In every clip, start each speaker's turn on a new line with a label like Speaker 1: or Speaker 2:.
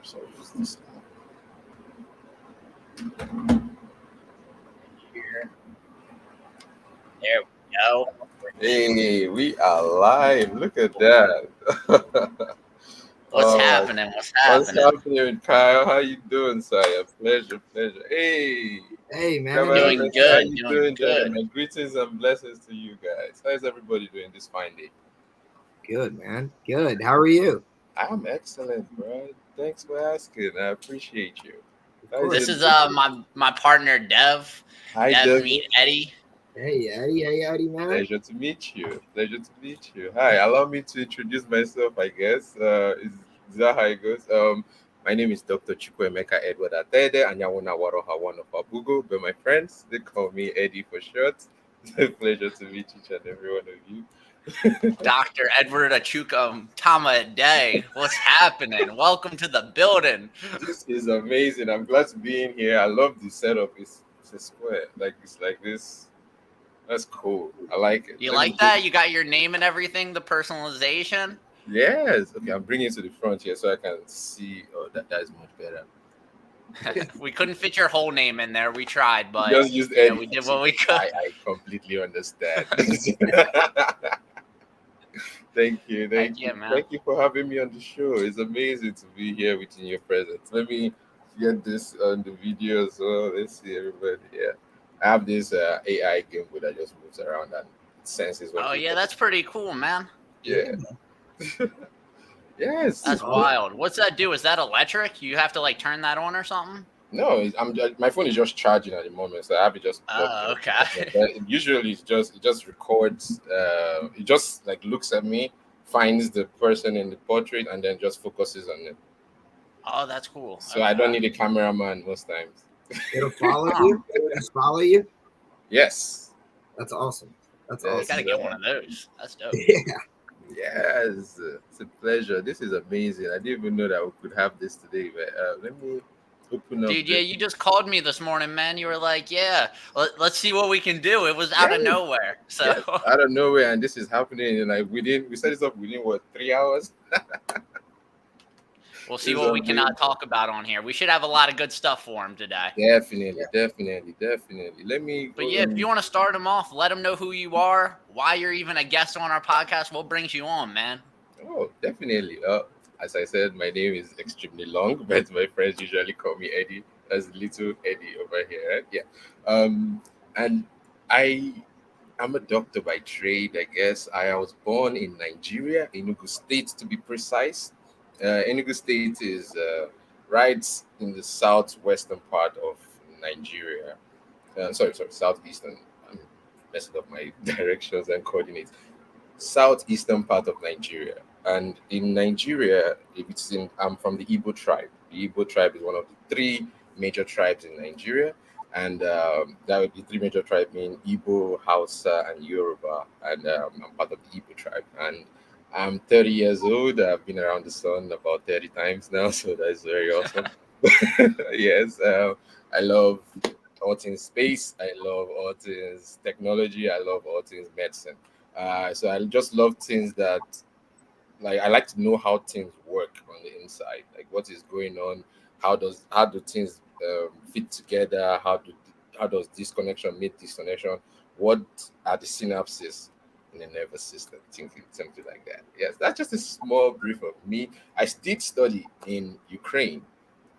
Speaker 1: So use this here.
Speaker 2: There we go.
Speaker 1: Hey, we are live. Look at that.
Speaker 2: What's
Speaker 1: Oh,
Speaker 2: happening?
Speaker 1: what's happening, Kyle? How you doing, Saya? Pleasure. Hey,
Speaker 3: Hey man,
Speaker 2: Doing
Speaker 1: how
Speaker 2: good.
Speaker 1: you
Speaker 2: Doing
Speaker 1: doing,
Speaker 2: good.
Speaker 1: gentlemen? Greetings and blessings to you guys. How is everybody doing this fine day?
Speaker 3: good man, good. How are you?
Speaker 1: I'm excellent, bro. Thanks for asking. I appreciate you.
Speaker 3: Of
Speaker 1: How is
Speaker 3: course.
Speaker 2: This
Speaker 1: it?
Speaker 2: is my partner Dev.
Speaker 1: Hi,
Speaker 2: Dev,
Speaker 1: Devin.
Speaker 2: meet Eddy.
Speaker 3: Hey Eddie, hey Eddie, man.
Speaker 1: Pleasure to meet you. Pleasure to meet you. Hi, allow me to introduce myself, I guess. Is that how it goes? My name is Dr. Chukwemeka Edward Atede, and Yawona Waroha one of Abugo, but my friends, they call me Eddy4ShoT. It's a pleasure to meet each and every one of you.
Speaker 2: Dr. Edward Achukam Tama Day. What's happening? Welcome to the building.
Speaker 1: This is amazing. I'm glad to be in here. I love the setup. It's a square. It's like this. That's cool. I like it.
Speaker 2: You
Speaker 1: Let me
Speaker 2: like that? You got your name and everything, the personalization?
Speaker 1: Yes. Okay, I'm bringing it to the front here so I can see. Oh, that is much better.
Speaker 2: We couldn't fit your whole name in there. We tried, but
Speaker 1: Just use
Speaker 2: you know,
Speaker 1: Eddy.
Speaker 2: we did what we could.
Speaker 1: I completely understand. Thank you. Thank you.
Speaker 2: Man.
Speaker 1: Thank you for having me on the show. It's amazing to be here within your presence. Let me get this on the video as well. Let's see everybody. Yeah. I have this AI gimbal that just moves around and senses what
Speaker 2: Oh
Speaker 1: people-
Speaker 2: yeah, that's pretty cool, man.
Speaker 1: Yeah. Yes.
Speaker 2: That's wild. What's that do? Is that electric? You have to like turn that on or something?
Speaker 1: No, my phone is just charging at the moment, so I have it just.
Speaker 2: Oh, okay.
Speaker 1: But usually, it just records. It just like looks at me, finds the person in the portrait, and then just focuses on it.
Speaker 2: Oh, that's cool.
Speaker 1: So I don't need a cameraman most times.
Speaker 3: It'll follow you. It'll just follow you.
Speaker 1: Yes.
Speaker 3: That's awesome. That's
Speaker 1: Yes.
Speaker 2: You
Speaker 3: awesome.
Speaker 2: gotta get one of those. That's dope.
Speaker 3: Yeah.
Speaker 1: Yes, it's a pleasure. This is amazing. I didn't even know that we could have this today. But let me open up.
Speaker 2: Dude, yeah, you just called me this morning, man. You were like, yeah, let's see what we can do. It was out of nowhere. So
Speaker 1: Yes, out of nowhere, and this is happening. And like we set this up within what 3 hours.
Speaker 2: we'll see what we cannot talk about on here. We should have a lot of good stuff for him today.
Speaker 1: Definitely. Let me.
Speaker 2: But yeah, if you want to start him off, let him know who you are, why you're even a guest on our podcast, what brings you on, man.
Speaker 1: Oh, definitely. As I said, my name is extremely long, but my friends usually call me Eddy. As little Eddy over here. Right? Yeah. And I'm a doctor by trade, I guess. I was born in Nigeria, Enugu State to be precise. Enugu State is right in the southwestern part of Nigeria. Sorry, southeastern. I'm messing up my directions and coordinates. Southeastern part of Nigeria. And in Nigeria, I'm from the Igbo tribe. The Igbo tribe is one of the three major tribes in Nigeria. And that would be three major tribes being Igbo, Hausa, and Yoruba. And I'm part of the Igbo tribe. And I'm 30 years old. I've been around the sun about 30 times now, so that's very awesome. Yes, I love all things space. I love all things technology. I love all things medicine. So I just love things that, like, I like to know how things work on the inside, like what is going on, how do things fit together, how does this connection meet this connection, what are the synapses in the nervous system, something like that. Yes, that's just a small brief of me. I did study in Ukraine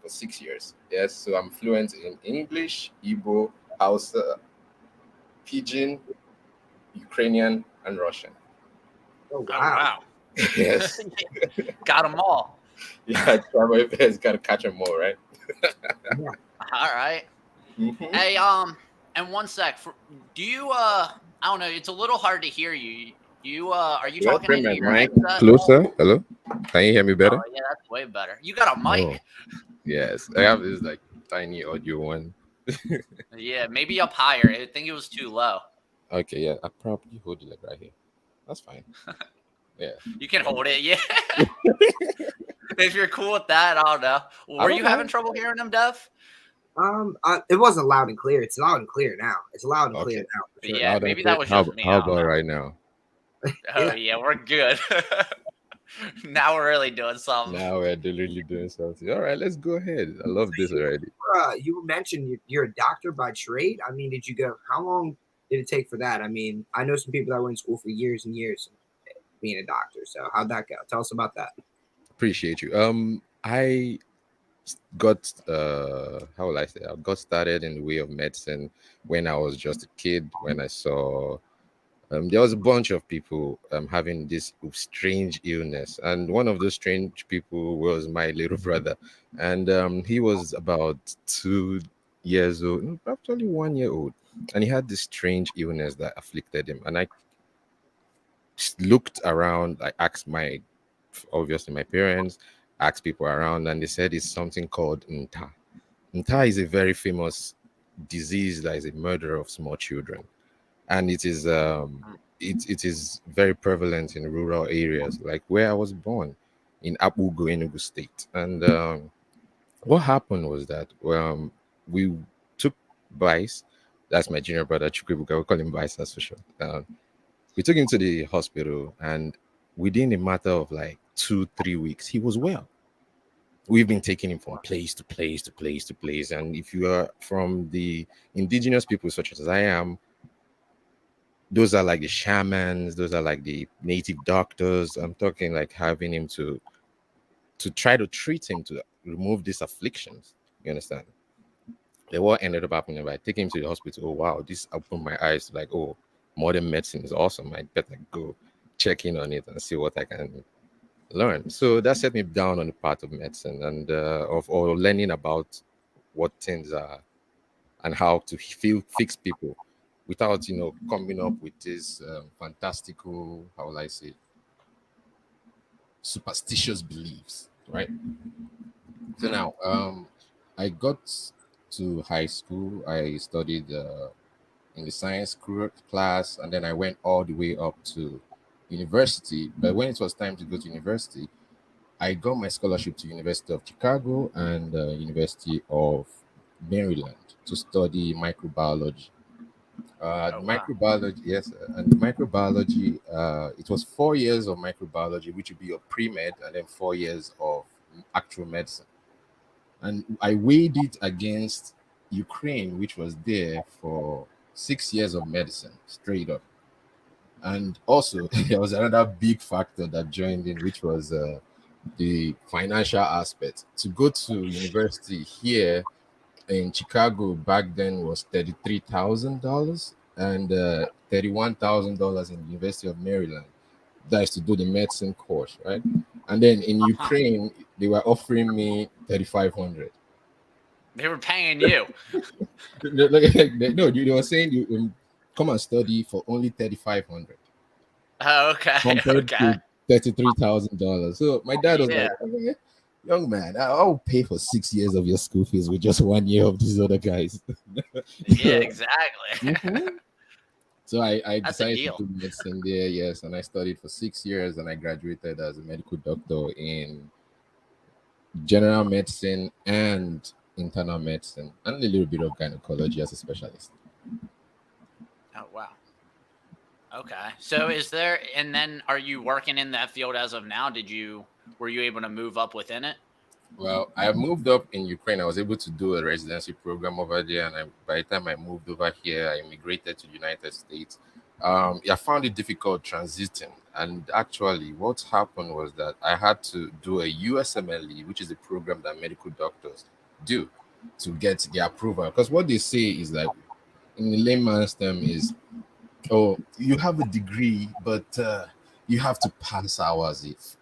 Speaker 1: for 6 years. Yes, so I'm fluent in English, Igbo, Hausa, Pidgin, Ukrainian, and Russian.
Speaker 3: Oh
Speaker 2: Oh,
Speaker 3: wow.
Speaker 2: wow.
Speaker 1: Yes.
Speaker 2: Got them all.
Speaker 1: Yeah, I try my best. Got to catch them all, right?
Speaker 2: All right.
Speaker 1: Mhm.
Speaker 2: Hey, and one sec. Do you I don't know, it's a little hard to hear you. Are you talking
Speaker 1: Bring
Speaker 2: into
Speaker 1: my
Speaker 2: your
Speaker 1: mic
Speaker 2: headset?
Speaker 1: closer. Hello, can you hear me better?
Speaker 2: Oh, yeah, that's way better. You got a mic?
Speaker 1: Yes, I have this like tiny audio one.
Speaker 2: Yeah, maybe up higher. I think it was too low.
Speaker 1: Okay, yeah, I probably hold it like right here. That's fine. Yeah.
Speaker 2: You can hold it, yeah. If you're cool with that, I don't know. Were you having trouble hearing him, Dev?
Speaker 3: It wasn't loud and clear. It's loud and clear now. It's loud and clear now.
Speaker 2: Yeah, maybe that was just me.
Speaker 1: How about right now?
Speaker 2: Oh yeah, we're good. Now we're really doing something.
Speaker 1: Now we're really doing something. All right, let's go ahead. I love this already.
Speaker 3: You mentioned you're a doctor by trade. I mean, did you go? How long did it take for that? I mean, I know some people that went to school for years and years being a doctor. So how'd that go? Tell us about that.
Speaker 1: Appreciate you. I got how will I say? I got started in the way of medicine when I was just a kid. When I saw there was a bunch of people having this strange illness, and one of those strange people was my little brother, and he was about 2 years old, no, actually 1 year old, and he had this strange illness that afflicted him. And I looked around, I asked obviously my parents, asked people around, and they said it's something called Nta. Nta is a very famous disease that is a murder of small children, and it is very prevalent in rural areas, like where I was born in Abugo, Enugu State. And what happened was that we took Vice, that's my junior brother Chukwibuka, we call him Vice, that's for sure. We took him to the hospital, and within a matter of like 2-3 weeks, he was well. We've been taking him from place to place to place to place. And if you are from the indigenous people, such as I am, those are like the shamans, those are like the native doctors. I'm talking like having him to try to treat him to remove these afflictions. You understand? Then what ended up happening by taking him to the hospital? Oh wow, this opened my eyes to like, oh, modern medicine is awesome. I better go check in on it and see what I can learn. So that set me down on the path of medicine and of learning about what things are and how to fix people without coming up with this fantastical, how will I say, superstitious beliefs, right? So now I got to high school. I studied in the science class, and then I went all the way up to university. But when it was time to go to university, I got my scholarship to University of Chicago and University of Maryland to study microbiology. Microbiology, yes, and microbiology. It was 4 years of microbiology, which would be your pre-med, and then 4 years of actual medicine. And I weighed it against Ukraine, which was there for 6 years of medicine, straight up. And also, there was another big factor that joined in, which was the financial aspect. To go to university here in Chicago back then was $33,000 and $31,000 in the University of Maryland. That is to do the medicine course, right? And then in Ukraine, they were offering me 3,500.
Speaker 2: They were paying you.
Speaker 1: No, they were saying you come and study for only 3,500.
Speaker 2: Oh, okay.
Speaker 1: Compared to $33,000. So my dad was like, oh, young man, I'll pay for 6 years of your school fees with just 1 year of these other guys.
Speaker 2: Yeah, exactly.
Speaker 1: Mm-hmm. So I decided to do medicine there, yes, and I studied for 6 years, and I graduated as a medical doctor in general medicine and internal medicine, and a little bit of gynecology as a specialist.
Speaker 2: Oh wow. Okay. So and then are you working in that field as of now? Were you able to move up within it?
Speaker 1: Well, I moved up in Ukraine. I was able to do a residency program over there, and by the time I moved over here, I immigrated to the United States. I found it difficult transiting, and actually, what happened was that I had to do a USMLE, which is a program that medical doctors do to get the approval. Because what they say is like, in the layman's term, is, oh, you have a degree, but you have to pass our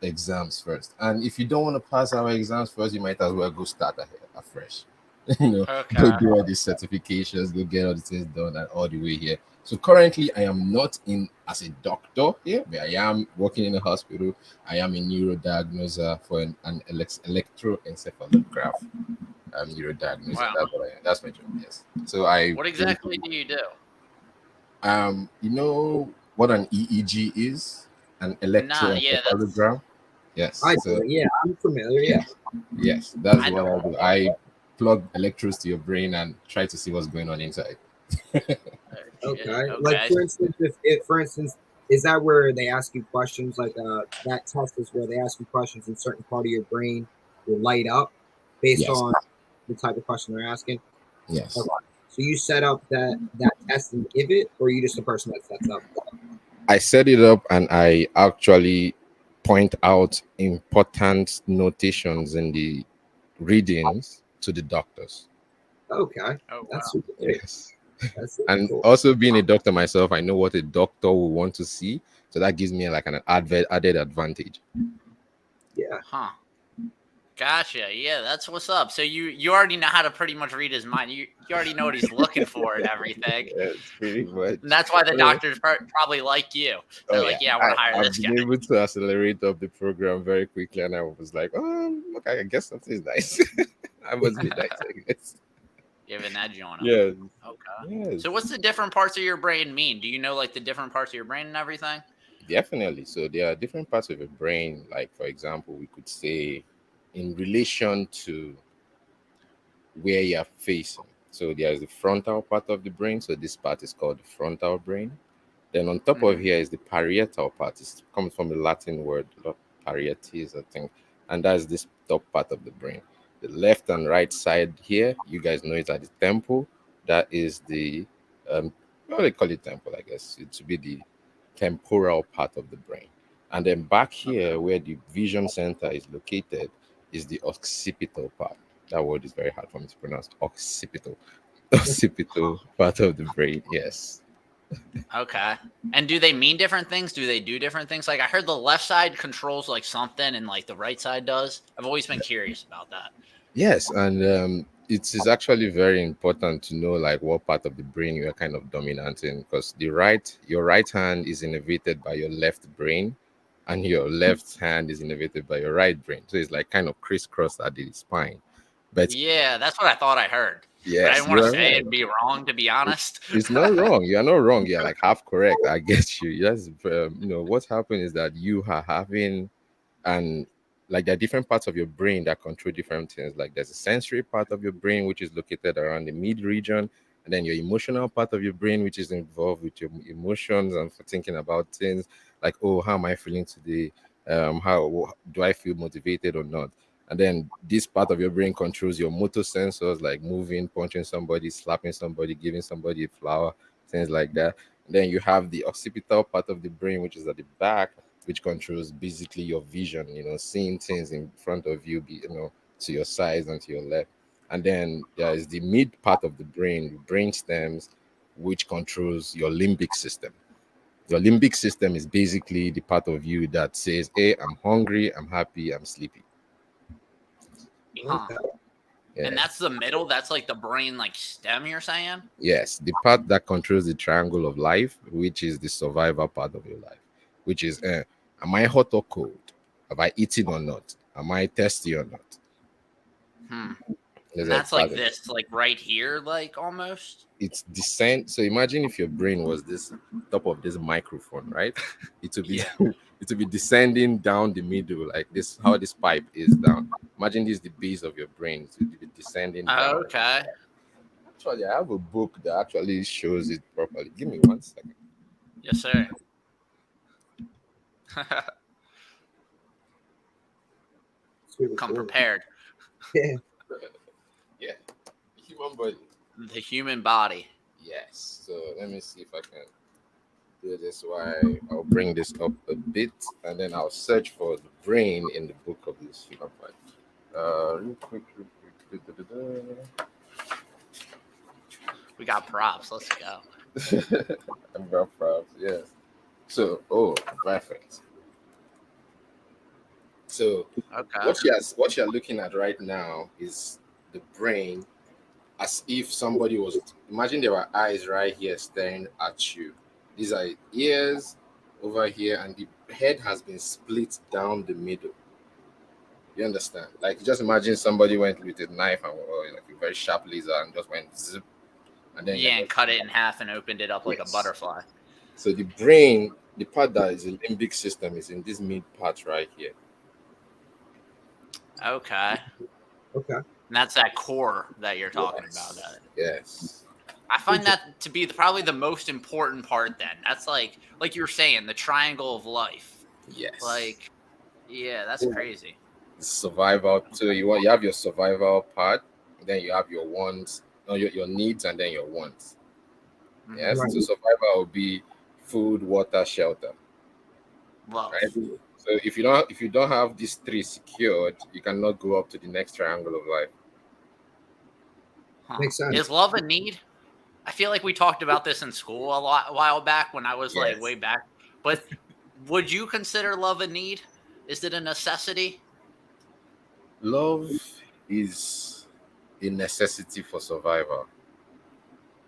Speaker 1: exams first. And if you don't want to pass our exams first, you might as well go start afresh. Go do all these certifications, go get all the things done, and all the way here. So currently, I am not in as a doctor here, but I am working in a hospital. I am a neurodiagnoser for an electroencephalograph. I'm neurodiagnoser. Wow. That's my job. Yes. So
Speaker 2: What exactly do you do?
Speaker 1: You know what an EEG is? An electroencephalogram. Yes.
Speaker 3: Yeah, I'm familiar. Yeah.
Speaker 1: Yes, that's what I do. I plug electrodes to your brain and try to see what's going on inside.
Speaker 3: Okay. Like for instance, is that where they ask you questions? Like that test is where they ask you questions and certain part of your brain will light up based
Speaker 1: Yes.
Speaker 3: on the type of question they're asking.
Speaker 1: Yes.
Speaker 3: Okay. So you set up that test and give it, or are you just the person that sets up?
Speaker 1: I set it up and I actually point out important notations in the readings to the doctors.
Speaker 3: Okay,
Speaker 2: Oh wow.
Speaker 3: that's super great.
Speaker 1: Yes.
Speaker 3: That's super
Speaker 1: And
Speaker 3: cool.
Speaker 1: also being a doctor myself, I know what a doctor will want to see. So that gives me like an added advantage.
Speaker 3: Yeah.
Speaker 2: Huh. Gotcha. Yeah, that's what's up. So you already know how to pretty much read his mind. You already know what he's looking for and everything.
Speaker 1: Yes, pretty much.
Speaker 2: And that's why the doctors probably like you. They're
Speaker 1: Oh
Speaker 2: like,
Speaker 1: yeah,
Speaker 2: yeah, I want to hire
Speaker 1: I've
Speaker 2: this guy.
Speaker 1: been able to accelerate up the program very quickly, and I was like, okay, I guess something is nice. I must be nice, I guess.
Speaker 2: Giving that joint.
Speaker 1: Yes,
Speaker 2: Okay.
Speaker 1: yes,
Speaker 2: So what's the different parts of your brain mean? Do you know like the different parts of your brain and everything?
Speaker 1: definitely. So there are different parts of your brain. Like for example, we could say, in relation to where you're facing. So there is the frontal part of the brain. So this part is called the frontal brain. Then on top of
Speaker 2: Mhm.
Speaker 1: here is the parietal part. It comes from the Latin word parietes, I think, and that's this top part of the brain. The left and right side here, you guys know it at the temple. That is the what do they call it, temple? I guess it should be the temporal part of the brain. And then back here, where the vision center is located, is the occipital part. That word is very hard for me to pronounce. Occipital, occipital part of the brain. Yes.
Speaker 2: Okay. And do they mean different things? Do they do different things? Like I heard the left side controls like something and like the right side does. I've always been curious about that.
Speaker 1: Yes, and it is actually very important to know like what part of the brain you are kind of dominant in, because your right hand is innervated by your left brain, and your left hand is innervated by your right brain. So it's like kind of crisscross at the spine. But
Speaker 2: Yeah, that's what I thought I heard. But I
Speaker 1: yes,
Speaker 2: didn't
Speaker 1: you
Speaker 2: want to
Speaker 1: are
Speaker 2: say it
Speaker 1: right.
Speaker 2: and be wrong, to be honest.
Speaker 1: It's not wrong. You're not wrong. You're like half correct. I get you. Yes, what happened is that you are having and like there are different parts of your brain that control different things. Like there's a sensory part of your brain which is located around the mid region, and then your emotional part of your brain which is involved with your emotions and for thinking about things like, oh, how am I feeling today? How do I feel motivated or not? And then this part of your brain controls your motor sensors, like moving, punching somebody, slapping somebody, giving somebody a flower, things like that. And then you have the occipital part of the brain, which is at the back, which controls basically your vision, seeing things in front of you, to your sides and to your left. And then there is the mid part of the brain, the brain stems, which controls your limbic system. Your limbic system is basically the part of you that says, hey, I'm hungry, I'm happy, I'm sleepy.
Speaker 2: Huh.
Speaker 3: Okay.
Speaker 2: And
Speaker 1: Yeah.
Speaker 2: that's the middle. That's like the brain, like stem. You're saying?
Speaker 1: Yes, the part that controls the triangle of life, which is the survival part of your life, which is, am I hot or cold? Have I eaten or not? Am I thirsty or not?
Speaker 2: Hmm.
Speaker 1: There's
Speaker 2: And
Speaker 1: a
Speaker 2: that's like
Speaker 1: part of
Speaker 2: this, like right here, like almost.
Speaker 1: it's descent. So imagine if your brain was this top of this microphone, right? It would be
Speaker 2: Yeah.
Speaker 1: it would be descending down the middle, like this, how this pipe is down. Imagine this is the base of your brain. It would be descending down.
Speaker 2: Okay.
Speaker 1: Actually, I have a book that actually shows it properly. Give me 1 second.
Speaker 2: Yes, sir.
Speaker 3: Super
Speaker 2: Come
Speaker 3: cool.
Speaker 2: prepared.
Speaker 3: Yeah.
Speaker 1: Yeah, human body.
Speaker 2: The human body.
Speaker 1: Yes. So let me see if I can do this. Why I'll bring this up a bit, and then I'll search for the brain in the book of this human body. Real quick, real quick.
Speaker 2: We got props. Let's go.
Speaker 1: I'm very proud. Yes. So, oh, perfect. So,
Speaker 2: Okay.
Speaker 1: what you're looking at right now is the brain, as if somebody was. Imagine there were eyes right here staring at you. These are ears over here, and the head has been split down the middle. You understand? Like, just imagine somebody went with a knife or like a very sharp laser and just went zip, and then you're
Speaker 2: Yeah, and
Speaker 1: just
Speaker 2: cut it in half and opened it up like a
Speaker 1: yes.
Speaker 2: butterfly.
Speaker 1: So the brain, the part that is the limbic system, is in this mid part right here.
Speaker 2: Okay.
Speaker 3: Okay.
Speaker 2: And that's that core that you're talking about.
Speaker 1: Yes. Yes.
Speaker 2: I find that to be probably the most important part. Then that's like you were saying, the triangle of life.
Speaker 1: Yes.
Speaker 2: Like, yeah, that's crazy.
Speaker 1: Survival. So you have your survival part, then you have your wants, no, your needs, and then your wants.
Speaker 2: Mhm.
Speaker 1: Yes.
Speaker 3: Right.
Speaker 1: So survival will be food, water, shelter.
Speaker 2: Love.
Speaker 1: Right. So if you don't have these three secured, you cannot go up to the next triangle of life.
Speaker 2: Huh.
Speaker 3: Makes sense.
Speaker 2: Is love a need? I feel like we talked about this in school a while back when I was like
Speaker 1: Yes.
Speaker 2: way back. But would you consider love a need? Is it a necessity?
Speaker 1: Love is a necessity for survival.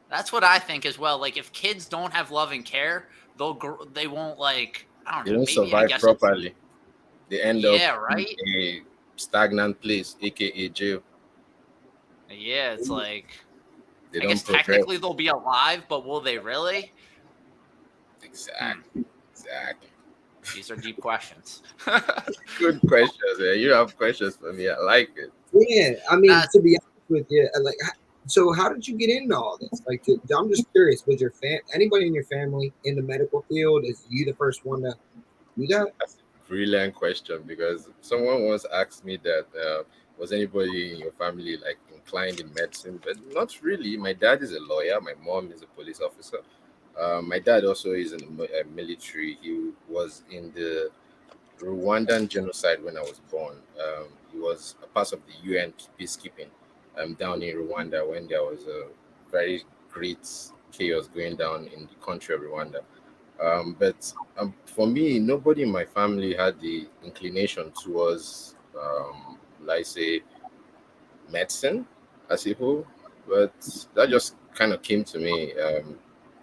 Speaker 2: That's what I think as well. Like if kids don't have love and care, they won't like I
Speaker 1: They
Speaker 2: don't know.
Speaker 1: don't
Speaker 2: Maybe I
Speaker 1: survive
Speaker 2: guess it's
Speaker 1: properly. They end up
Speaker 2: yeah,
Speaker 1: in
Speaker 2: right.
Speaker 1: a stagnant place, aka jail.
Speaker 2: Yeah, it's like
Speaker 1: They
Speaker 2: I
Speaker 1: don't
Speaker 2: guess technically
Speaker 1: progress.
Speaker 2: they'll be alive, but will they really?
Speaker 1: Exactly. Exactly.
Speaker 2: These are deep questions.
Speaker 1: Good questions. You have questions for me. I like it.
Speaker 3: Yeah, I mean,
Speaker 2: That
Speaker 3: to be honest with you, so how did you get into all this? Like, I'm just curious. Was your anybody in your family in the medical field? Is you the first one to do that?
Speaker 1: That's a brilliant question because someone once asked me that was anybody in your family like inclined in medicine, but not really. My dad is a lawyer. My mom is a police officer. My dad also is in the military. He was in the Rwandan genocide when I was born. He was a part of the UN peacekeeping down in Rwanda when there was a very great chaos going down in the country of Rwanda. But for me, nobody in my family had the inclination towards, let's say, medicine as a whole. But that just kind of came to me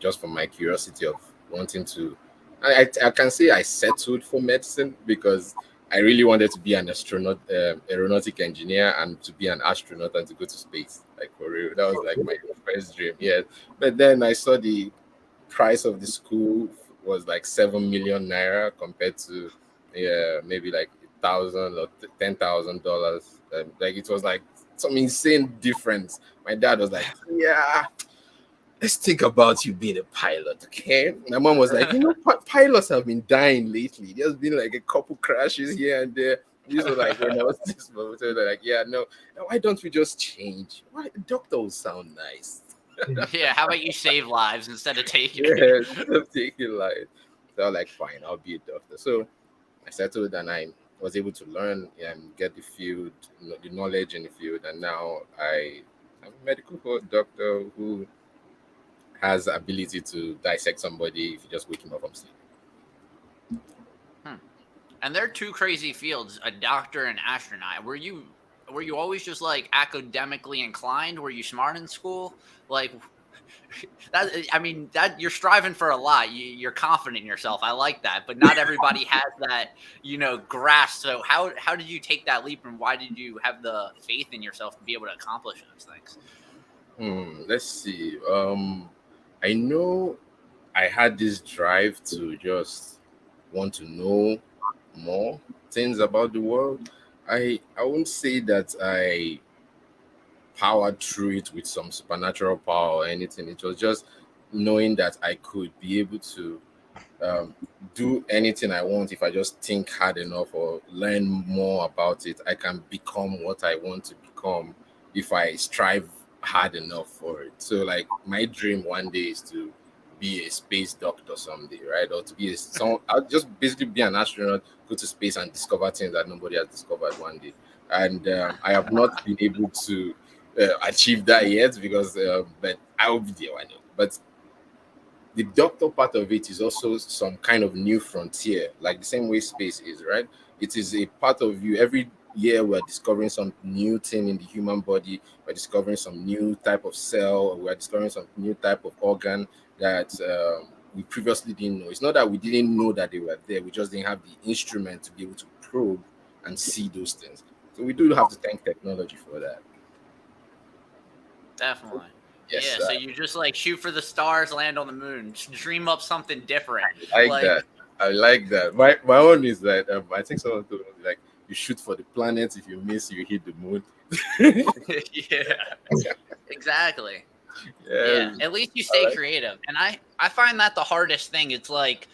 Speaker 1: just from my curiosity of wanting to. I can say I settled for medicine because I really wanted to be an astronaut, aeronautic engineer, and to be an astronaut and to go to space. Like for real, that was like my first dream. Yeah, but then I saw the price of the school was like 7 million naira compared to yeah maybe like 1,000 or $10,000. Like it was like some insane difference. My dad was like, "Yeah, let's think about you being a pilot, okay?" My mom was like, pilots have been dying lately. There's been like a couple crashes here and there. These were like when I was this, so they're like, "Yeah, no, why don't we just change? Why doctor will sound nice."
Speaker 2: yeah. How about you save lives instead of taking?
Speaker 1: Yeah, take it light. So I was like, fine, I'll be a doctor. So I settled and I was able to learn and get the field, the knowledge in the field. And now I'm a medical doctor who has the ability to dissect somebody if you just wake him up from sleep.
Speaker 2: Hmm. And they're two crazy fields, a doctor and astronaut. Were you always just like academically inclined? Were you smart in school? Like that I mean that you're striving for a lot. You're confident in yourself. I like that. But not everybody has that, grasp. So how did you take that leap and why did you have the faith in yourself to be able to accomplish those things?
Speaker 1: Let's see. I know I had this drive to just want to know more things about the world. I won't say that I powered through it with some supernatural power or anything. It was just knowing that I could be able to um, do anything I want if I just think hard enough or learn more about it. I can become what I want to become if I strive hard enough for it. So, like, my dream one day is to be a space doctor someday, right? Or to be I'll just basically be an astronaut, go to space and discover things that nobody has discovered one day. And I have not been able to achieve that yet because, but I will be there one day. But the doctor part of it is also some kind of new frontier, like the same way space is, right? It is a part of you. Every year we're discovering some new thing in the human body. We're discovering some new type of cell. We're discovering some new type of organ that we previously didn't know. It's not that we didn't know that they were there. We just didn't have the instrument to be able to probe and see those things. So we do have to thank technology for that.
Speaker 2: Definitely.
Speaker 1: Yes,
Speaker 2: Yeah,
Speaker 1: sir.
Speaker 2: so you just like shoot for the stars, land on the moon, dream up something different.
Speaker 1: I like
Speaker 2: Like
Speaker 1: that. I like that. My own is that I think someone told me like you shoot for the planets. If you miss, you hit the moon.
Speaker 2: yeah. Exactly. Yeah,
Speaker 1: Yes.
Speaker 2: at least you stay
Speaker 1: like-
Speaker 2: creative. And I find that the hardest thing. It's like,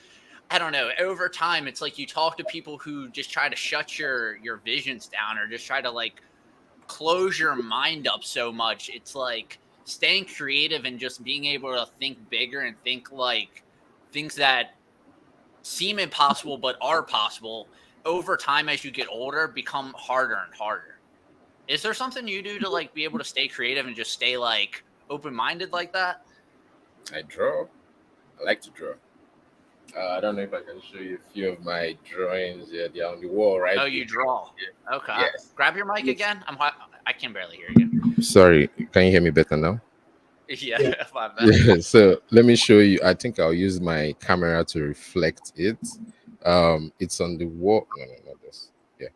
Speaker 2: I don't know, over time it's like you talk to people who just try to shut your visions down or just try to like close your mind up so much. It's like staying creative and just being able to think bigger and think like things that seem impossible but are possible over time as you get older become harder and harder. Is there something you do to like be able to stay creative and just stay like open-minded like that?
Speaker 1: I draw. I like to draw. I don't know if I can show you a few of my drawings. Yeah, they're on the wall, right?
Speaker 2: Oh, you draw. Okay.
Speaker 1: Yes.
Speaker 2: Grab your mic again. I can barely hear you.
Speaker 1: Sorry, can you hear me better now?
Speaker 2: Yeah, my bad.
Speaker 1: Yeah, so let me show you. I think I'll use my camera to reflect it. It's on the wall. No, not this. Yeah,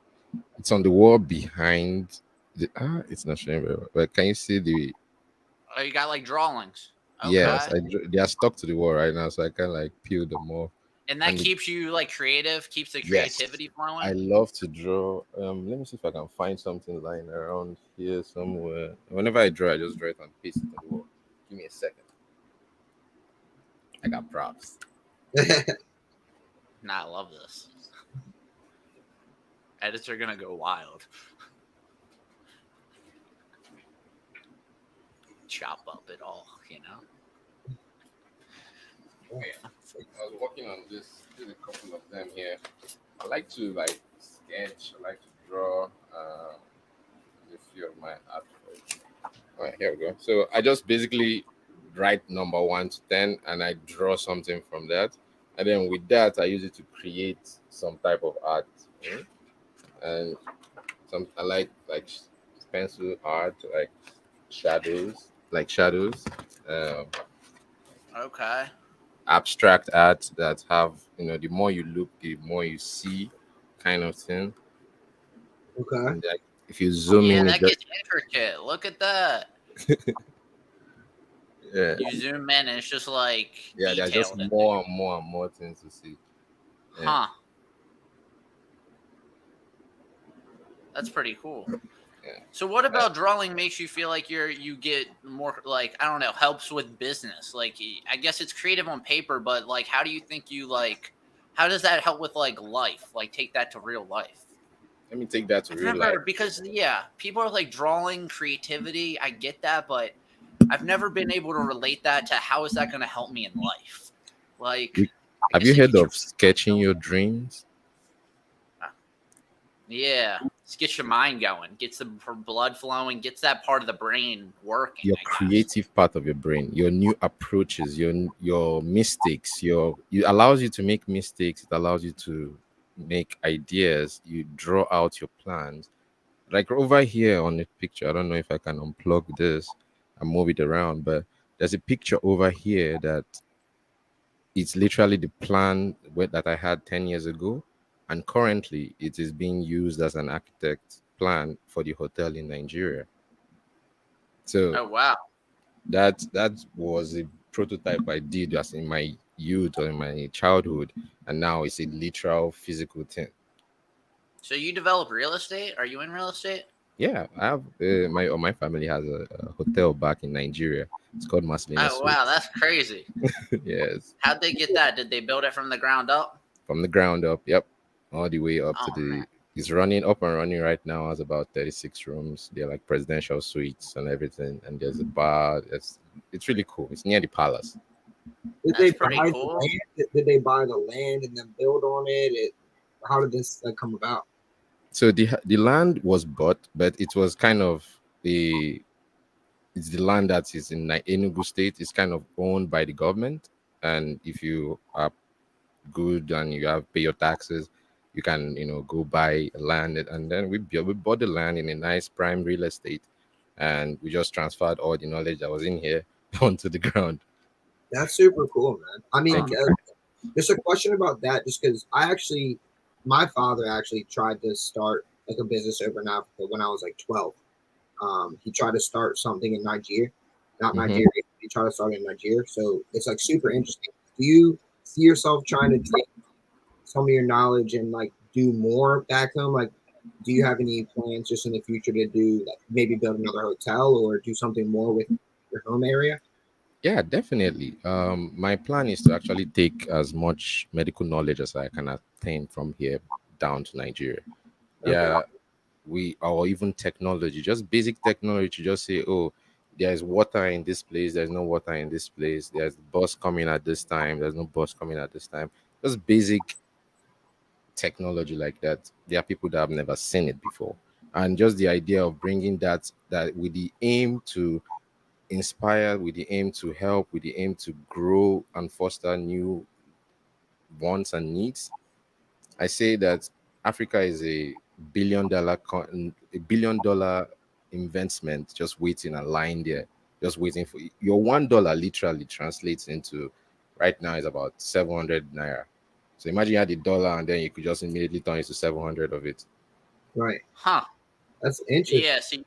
Speaker 1: it's on the wall behind the. It's not showing very well. But can you see the?
Speaker 2: Oh, you got like drawings. Okay.
Speaker 1: Yes, they are stuck to the wall right now, so I can like peel them off.
Speaker 2: And that
Speaker 1: And the-
Speaker 2: keeps you like creative, keeps the
Speaker 1: Yes.
Speaker 2: creativity flowing.
Speaker 1: I love to draw. Let me see if I can find something lying around here somewhere. Whenever I draw, I just draw it and paste it on the wall. Give me a second. I got props.
Speaker 2: Nah, I love this. Edits are gonna go wild. Chop up it all, you know.
Speaker 1: Okay. I was working on this. There's a couple of them here. I like to like sketch. I like to draw. A few of my artwork. All right, here we go. So I just basically write number 1 to 10, and I draw something from that. And then with that, I use it to create some type of art. And I like pencil art, like shadows,
Speaker 2: Okay.
Speaker 1: abstract art that have the more you look, the more you see, kind of thing.
Speaker 3: Okay.
Speaker 1: And like, if you zoom
Speaker 2: Yeah,
Speaker 1: in,
Speaker 2: that gets intricate. Look at that.
Speaker 1: yeah,
Speaker 2: You zoom in and it's just like
Speaker 1: yeah, there's just
Speaker 2: detailed in
Speaker 1: more and more and more things to see.
Speaker 2: there. Huh. That's pretty cool.
Speaker 1: Yeah.
Speaker 2: So what about drawing makes you feel like you get more like, I don't know, helps with business? Like I guess it's creative on paper, but like how do you think you like how does that help with like life? Like take that to real life.
Speaker 1: Let me take that to
Speaker 2: I've
Speaker 1: real
Speaker 2: never
Speaker 1: life.
Speaker 2: because people are like drawing creativity. I get that, but I've never been able to relate that to how is that going to help me in life. Like, I
Speaker 1: Have
Speaker 2: guess
Speaker 1: you
Speaker 2: if
Speaker 1: heard
Speaker 2: try-
Speaker 1: of sketching your dreams?
Speaker 2: Yeah, just gets your mind going, gets the blood flowing, gets that part of the brain working.
Speaker 1: Your
Speaker 2: I guess.
Speaker 1: creative part of your brain, your new approaches, your mistakes, it allows you to make mistakes. It allows you to make ideas. You draw out your plans. Like over here on the picture, I don't know if I can unplug this and move it around, but there's a picture over here that it's literally the plan that I had 10 years ago, and currently it is being used as an architect plan for the hotel in Nigeria. So
Speaker 2: Oh wow.
Speaker 1: that was a prototype I did as in my youth or in my childhood, and now it's a literal physical thing.
Speaker 2: So you develop real estate? Are you in real estate?
Speaker 1: Yeah, I have my family has a hotel back in Nigeria. It's called Marcelina
Speaker 2: Oh wow,
Speaker 1: Suites.
Speaker 2: that's crazy.
Speaker 1: Yes,
Speaker 2: How'd they get that? Did they build it from the ground up?
Speaker 1: from the ground up. Yep, all the way up to
Speaker 2: Oh man,
Speaker 1: the. It's running up and running right now. Has about 36 rooms. They're like presidential suites and everything. And there's a bar. It's really cool. It's near the palace.
Speaker 3: Did
Speaker 2: That's
Speaker 3: they
Speaker 2: pretty
Speaker 3: buy
Speaker 2: cool.
Speaker 3: the land? Did they buy the land and then build on it? How did this come about?
Speaker 1: So the land was bought, but it was kind of the it's the land that is in Enugu State. It's kind of owned by the government, and if you are good and you have pay your taxes, you can go buy land. And then we bought the land in a nice prime real estate, and we just transferred all the knowledge that was in here onto the ground.
Speaker 3: That's super cool, man. I mean,
Speaker 1: Thank you.
Speaker 3: just a question about that, just because my father actually tried to start like a business over in Africa when I was like 12. He tried to start something in Nigeria, not
Speaker 1: Mhm.
Speaker 3: Nigeria. He tried to start in Nigeria, so it's like super interesting. Do you see yourself trying to take some of your knowledge and like do more back home? Like, do you have any plans just in the future to do like maybe build another hotel or do something more with your home area?
Speaker 1: Yeah, definitely. My plan is to actually take as much medical knowledge as I can attain from here down to Nigeria.
Speaker 3: Okay.
Speaker 1: Yeah, we or even technology, just basic technology. To just say, oh, there's water in this place, there's no water in this place, there's bus coming at this time, there's no bus coming at this time. Just basic technology like that. There are people that have never seen it before, and just the idea of bringing that with the aim to inspire, with the aim to help, with the aim to grow and foster new wants and needs. I say that Africa is a $1 billion investment just waiting and lying there, just waiting for your $1 literally translates into right now is about 700 naira. So imagine you had a dollar and then you could just immediately turn it to 700 of it.
Speaker 3: Right.
Speaker 2: Huh.
Speaker 3: That's interesting.
Speaker 2: Yeah, see,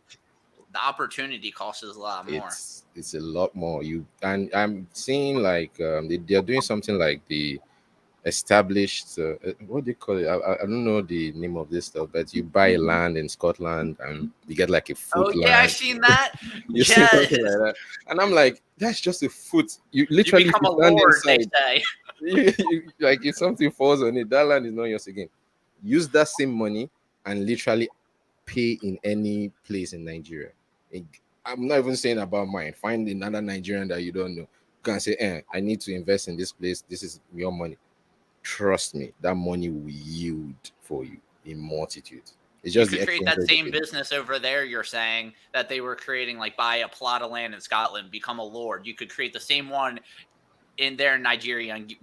Speaker 2: the opportunity cost is a lot more.
Speaker 1: It's a lot more. You and I'm seeing like they're doing something like the established what do you call it? I don't know the name of this stuff, but you buy land in Scotland and you get like a
Speaker 2: Oh
Speaker 1: foot
Speaker 2: yeah, I
Speaker 1: land.
Speaker 2: seen that.
Speaker 1: You see
Speaker 2: Yes,
Speaker 1: something like that, and I'm like, that's just a foot. You
Speaker 2: you
Speaker 1: literally if
Speaker 2: become
Speaker 1: you
Speaker 2: a
Speaker 1: stand
Speaker 2: lord. They
Speaker 1: inside,
Speaker 2: say.
Speaker 1: like if something falls on it, that land is not yours again. Use that same money and literally pay in any place in Nigeria. I'm not even saying about mine. Find another Nigerian that you don't know. You can say, I need to invest in this place. This is your money. Trust me, that money will yield for you in multitude. It's
Speaker 2: You
Speaker 1: just
Speaker 2: could
Speaker 1: the
Speaker 2: create
Speaker 1: exchange
Speaker 2: that
Speaker 1: rate
Speaker 2: same
Speaker 1: again.
Speaker 2: business over there. You're saying that they were creating, like, buy a plot of land in Scotland, become a lord. You could create the same one in there in Nigeria and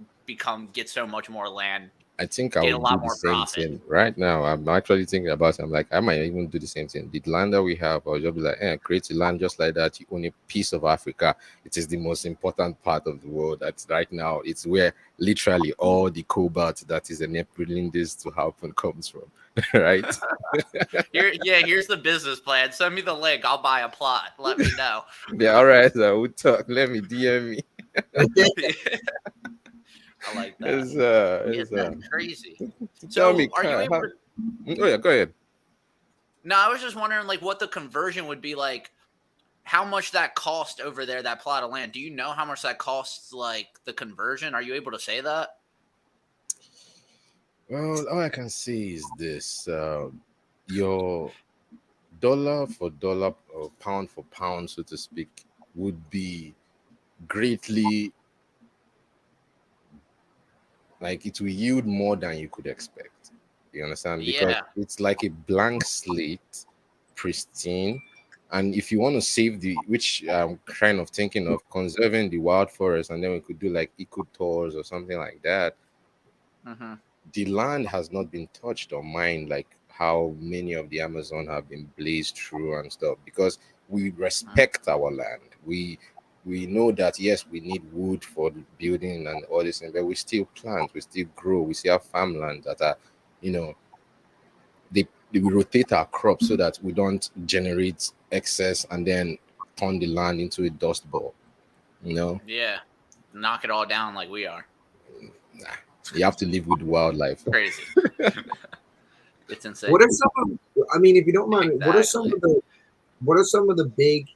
Speaker 2: get so much more land,
Speaker 1: I think I
Speaker 2: get a
Speaker 1: would do
Speaker 2: lot
Speaker 1: the
Speaker 2: more
Speaker 1: same
Speaker 2: profit.
Speaker 1: thing right now. I'm actually thinking about it. I'm like, I might even do the same thing. The land that we have, I'll just be like, create a land just like that. You own a piece of Africa. It is the most important part of the world. That's right now. It's where literally all the cobalt that is enabling this to happen comes from. Right?
Speaker 2: Here's the business plan. Send me the link. I'll buy a plot. Let me know.
Speaker 1: Yeah, all right. So we'll talk. Let me DM me.
Speaker 2: I like that.
Speaker 1: It's
Speaker 2: Yeah, that's crazy.
Speaker 1: tell me,
Speaker 2: So, are you
Speaker 1: Kai,
Speaker 2: able to?
Speaker 1: oh yeah, go ahead.
Speaker 2: No, I was just wondering, like, what the conversion would be like. How much that cost over there, that plot of land? Do you know how much that costs, like the conversion? Are you able to say that?
Speaker 1: Well, all I can say is this: your dollar for dollar or pound for pound, so to speak, would be greatly like it will yield more than you could expect. You understand? Because
Speaker 2: Yeah.
Speaker 1: it's like a blank slate, pristine. And if you want to save which I'm kind of thinking of conserving the wild forest, and then we could do like eco tours or something like that.
Speaker 2: Mm-hmm.
Speaker 1: The land has not been touched or mined like how many of the Amazon have been blazed through and stuff because we respect our land. We know that yes, we need wood for the building and all this, but we still plant, we still grow, we still have farmland that are, you know, they will rotate our crops so that we don't generate excess and then turn the land into a dust ball. You know,
Speaker 2: Yeah. Knock it all down like we are.
Speaker 1: nah, you have to live with wildlife.
Speaker 2: Crazy. It's insane.
Speaker 3: What are some of, I mean, if you don't mind,
Speaker 2: Exactly.
Speaker 3: what are some of the big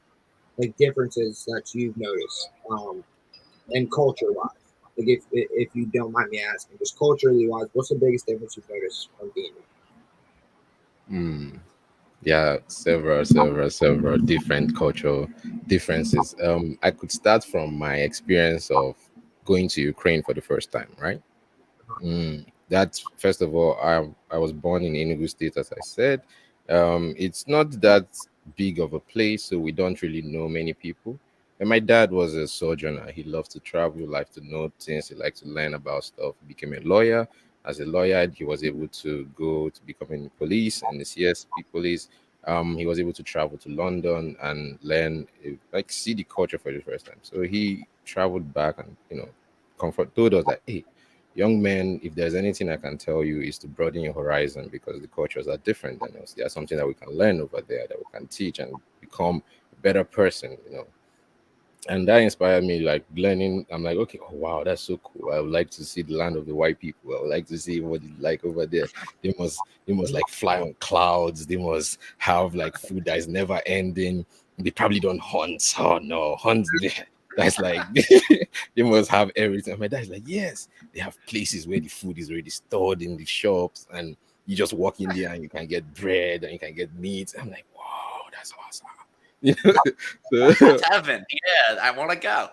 Speaker 3: like differences that you've noticed and culture wise? Like if you don't mind me asking, just culturally wise, what's the biggest difference you've noticed from being there?
Speaker 1: Hmm. Yeah, several different cultural differences. I could start from my experience of going to Ukraine for the first time, right? That's first of all, I was born in Enugu State, as I said. It's not that big of a place, so we don't really know many people. And my dad was a sojourner. He loved to travel, liked to know things, he liked to learn about stuff. He became a lawyer. As a lawyer, he was able to go to become in police and the CSP police. He was able to travel to London and learn, like, see the culture for the first time. So he traveled back and comfort told us that, hey, young men, if there's anything I can tell you is to broaden your horizon because the cultures are different than us. There's something that we can learn over there that we can teach and become a better person. And that inspired me, like learning. I'm like, okay, oh wow, that's so cool. I would like to see the land of the white people. I would like to see what it's like over there. They must like fly on clouds. They must have like food that is never ending. they probably don't hunt. Oh no, hunt. That's like they must have everything. My dad's like, yes, they have places where the food is already stored in the shops, and you just walk in there and you can get bread and you can get meat. I'm like, wow, that's awesome. You know, so
Speaker 2: That's heaven. Yeah, I want to go.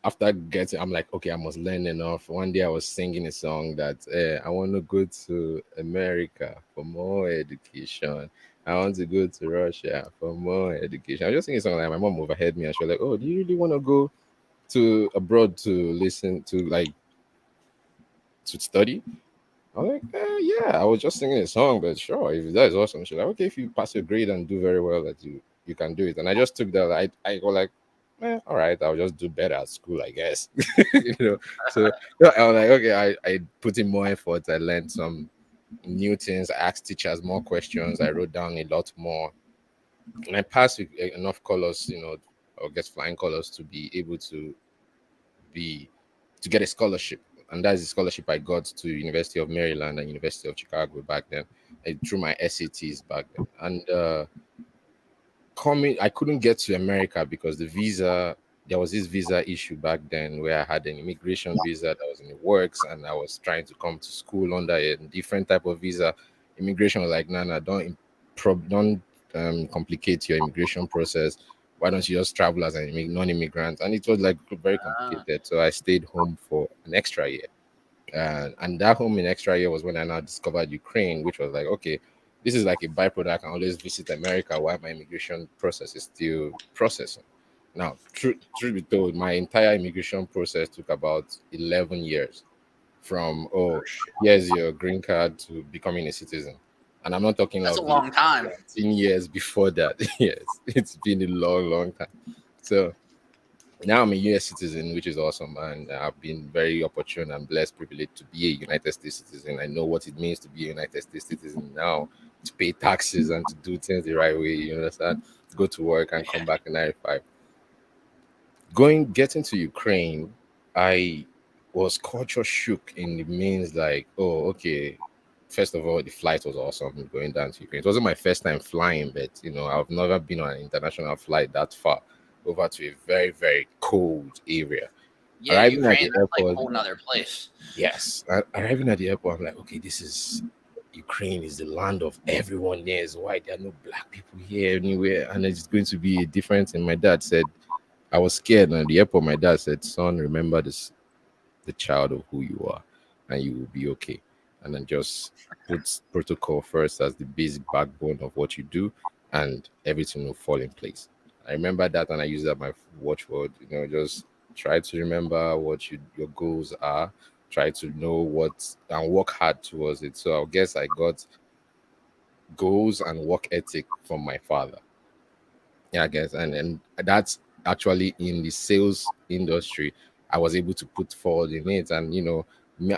Speaker 1: after getting, I'm like, okay, I must learn enough. One day I was singing a song that I want to go to America for more education. I want to go to Russia for more education. I was just singing a song like my mom overheard me and she was like, oh, do you really want to go to abroad to listen to like to study? I was like, yeah, I was just singing a song, but sure, if that is awesome. She's like, okay, if you pass your grade and do very well, that you can do it. And I just took that. I go like, all right, I'll just do better at school, I guess. you know. So yeah, I was like, okay, I put in more effort. I learned some new things. I asked teachers more questions. I wrote down a lot more, and I passed with enough colors, or get flying colors to be able be to get a scholarship, and that's the scholarship I got to University of Maryland and University of Chicago back then. Through my SATs back then, and coming, I couldn't get to America because the visa. There was this visa issue back then where I had an immigration visa that was in the works, and I was trying to come to school under a different type of visa. Immigration was like, no, don't complicate your immigration process. Why don't you just travel as an non-immigrant? And it was like very
Speaker 2: Ah,
Speaker 1: complicated. So I stayed home for an extra year. And that home in extra year was when I now discovered Ukraine, which was like, okay, this is like a byproduct. I can always visit America while my immigration process is still processing. Now, truth be told, my entire immigration process took about 11 years from,
Speaker 2: oh
Speaker 1: oh,
Speaker 2: shit.
Speaker 1: here's your green card to becoming a citizen. And I'm not talking
Speaker 2: That's a
Speaker 1: of the
Speaker 2: long time.
Speaker 1: 10 years before that. Yes, it's been a long, long time. So now I'm a US citizen, which is awesome. And I've been very opportune and blessed, privileged to be a United States citizen. I know what it means to be a United States citizen now, to pay taxes and to do things the right way. You understand? Go to work and come back in 95. Getting to Ukraine, I was culture shook in the means like, oh, okay. First of all, the flight was awesome going down to Ukraine. It wasn't my first time flying, but I've never been on an international flight that far over to a very, very cold area.
Speaker 2: Yeah,
Speaker 1: Arriving at
Speaker 2: Ukraine,
Speaker 1: the
Speaker 2: that's like a
Speaker 1: airport,
Speaker 2: whole nother place.
Speaker 1: yes, arriving at the airport, I'm like, okay, this is Ukraine is the land of everyone there is white. There are no black people here anywhere, and it's going to be a difference. And my dad said, I was scared. And at the airport, my dad said, son, remember this, the child of who you are, and you will be okay. And then just put protocol first as the basic backbone of what you do, and everything will fall in place. I remember that, and I use that my watchword. Just try to remember what your goals are. Try to know what and work hard towards it. So I guess I got goals and work ethic from my father. Yeah, I guess, and that's actually in the sales industry. I was able to put forward in it, and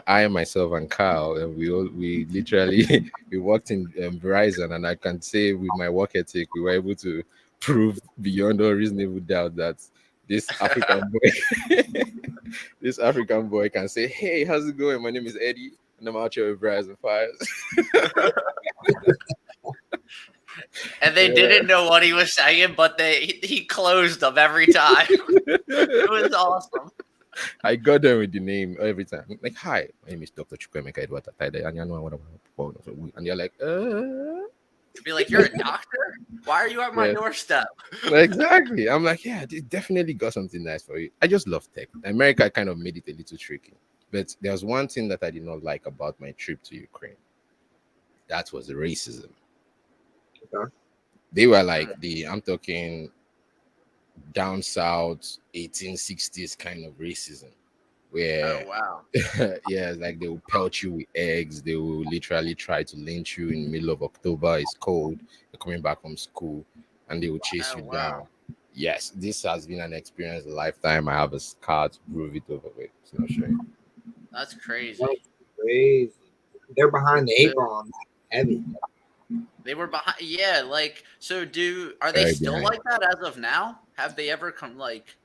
Speaker 1: I myself and Kyle, and we literally we worked in Verizon, and I can say with my work ethic, we were able to prove beyond all reasonable doubt that this African boy, this African boy can say, "Hey, how's it going? My name is Eddy, and I'm out here with Verizon Fires."
Speaker 2: And they didn't know what he was saying, but he closed them every time. It was awesome.
Speaker 1: I got them with the name every time. Like, hi, my name is Dr. Chukwemeka Edward Ataide, and you know what I'm. And they're like,
Speaker 2: To be like, you're a doctor? Why are you at my
Speaker 1: yeah,
Speaker 2: doorstep?
Speaker 1: exactly. I'm like, yeah, they definitely got something nice for you. I just love tech. America kind of made it a little tricky. But there was one thing that I did not like about my trip to Ukraine. That was the racism.
Speaker 3: Okay.
Speaker 1: They were like I'm talking down south 1860s kind of racism
Speaker 2: Oh
Speaker 1: where
Speaker 2: wow.
Speaker 1: yeah, like they will pelt you with eggs. They will literally try to lynch you in the middle of October. It's cold. You're coming back from school, and they will chase
Speaker 2: Oh
Speaker 1: you
Speaker 2: wow.
Speaker 1: down. Yes, this has been an experience of a lifetime. I have a scar to prove it over with. It's not sure.
Speaker 2: That's crazy.
Speaker 3: That's crazy. They're behind the
Speaker 2: So
Speaker 3: eight ball on that heavy.
Speaker 2: they were behind. Yeah, like so. Are they
Speaker 1: Very
Speaker 2: still
Speaker 1: behind.
Speaker 2: like that as of now? Have they ever come like?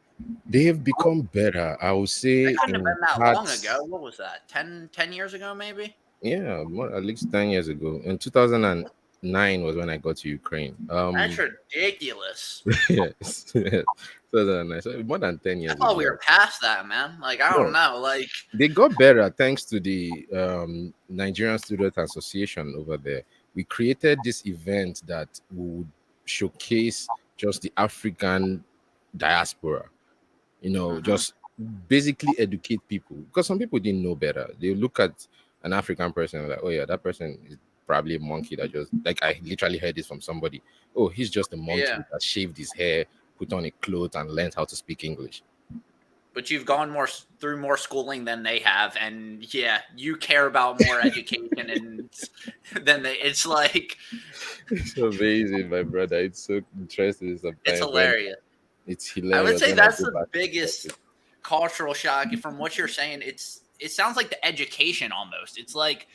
Speaker 1: They have become better. I would
Speaker 2: That
Speaker 1: say
Speaker 2: couldn't have
Speaker 1: in
Speaker 2: been that long
Speaker 1: parts.
Speaker 2: ago. What was that? 10 years ago, maybe?
Speaker 1: Yeah, more, at least 10 years ago. In 2008, 2009 was when I got to Ukraine.
Speaker 2: That's ridiculous.
Speaker 1: Yes, 2009. So more than 10
Speaker 2: I
Speaker 1: years
Speaker 2: thought we
Speaker 1: ago.
Speaker 2: were past that, man. Like, I don't
Speaker 1: No,
Speaker 2: know. Like,
Speaker 1: they got better thanks to the Nigerian Student Association over there. We created this event that would showcase just the African diaspora,
Speaker 2: mhm.
Speaker 1: just basically educate people because some people didn't know better. They look at an African person like, oh yeah, that person is probably a monkey that just like I literally heard this from somebody. Oh, he's just a
Speaker 2: Yeah.
Speaker 1: monkey that shaved his hair, put on a cloth, and learned how to speak English.
Speaker 2: But you've gone through more schooling than they have, and yeah, you care about more education and than they. It's like
Speaker 1: It's amazing, my brother. It's so interesting
Speaker 2: it's
Speaker 1: sometimes when
Speaker 2: hilarious.
Speaker 1: it's
Speaker 2: I would
Speaker 1: hilarious
Speaker 2: say
Speaker 1: when I
Speaker 2: that's
Speaker 1: go
Speaker 2: the
Speaker 1: back and watch
Speaker 2: biggest
Speaker 1: it.
Speaker 2: cultural shock from what you're saying. It sounds like the education almost. It's like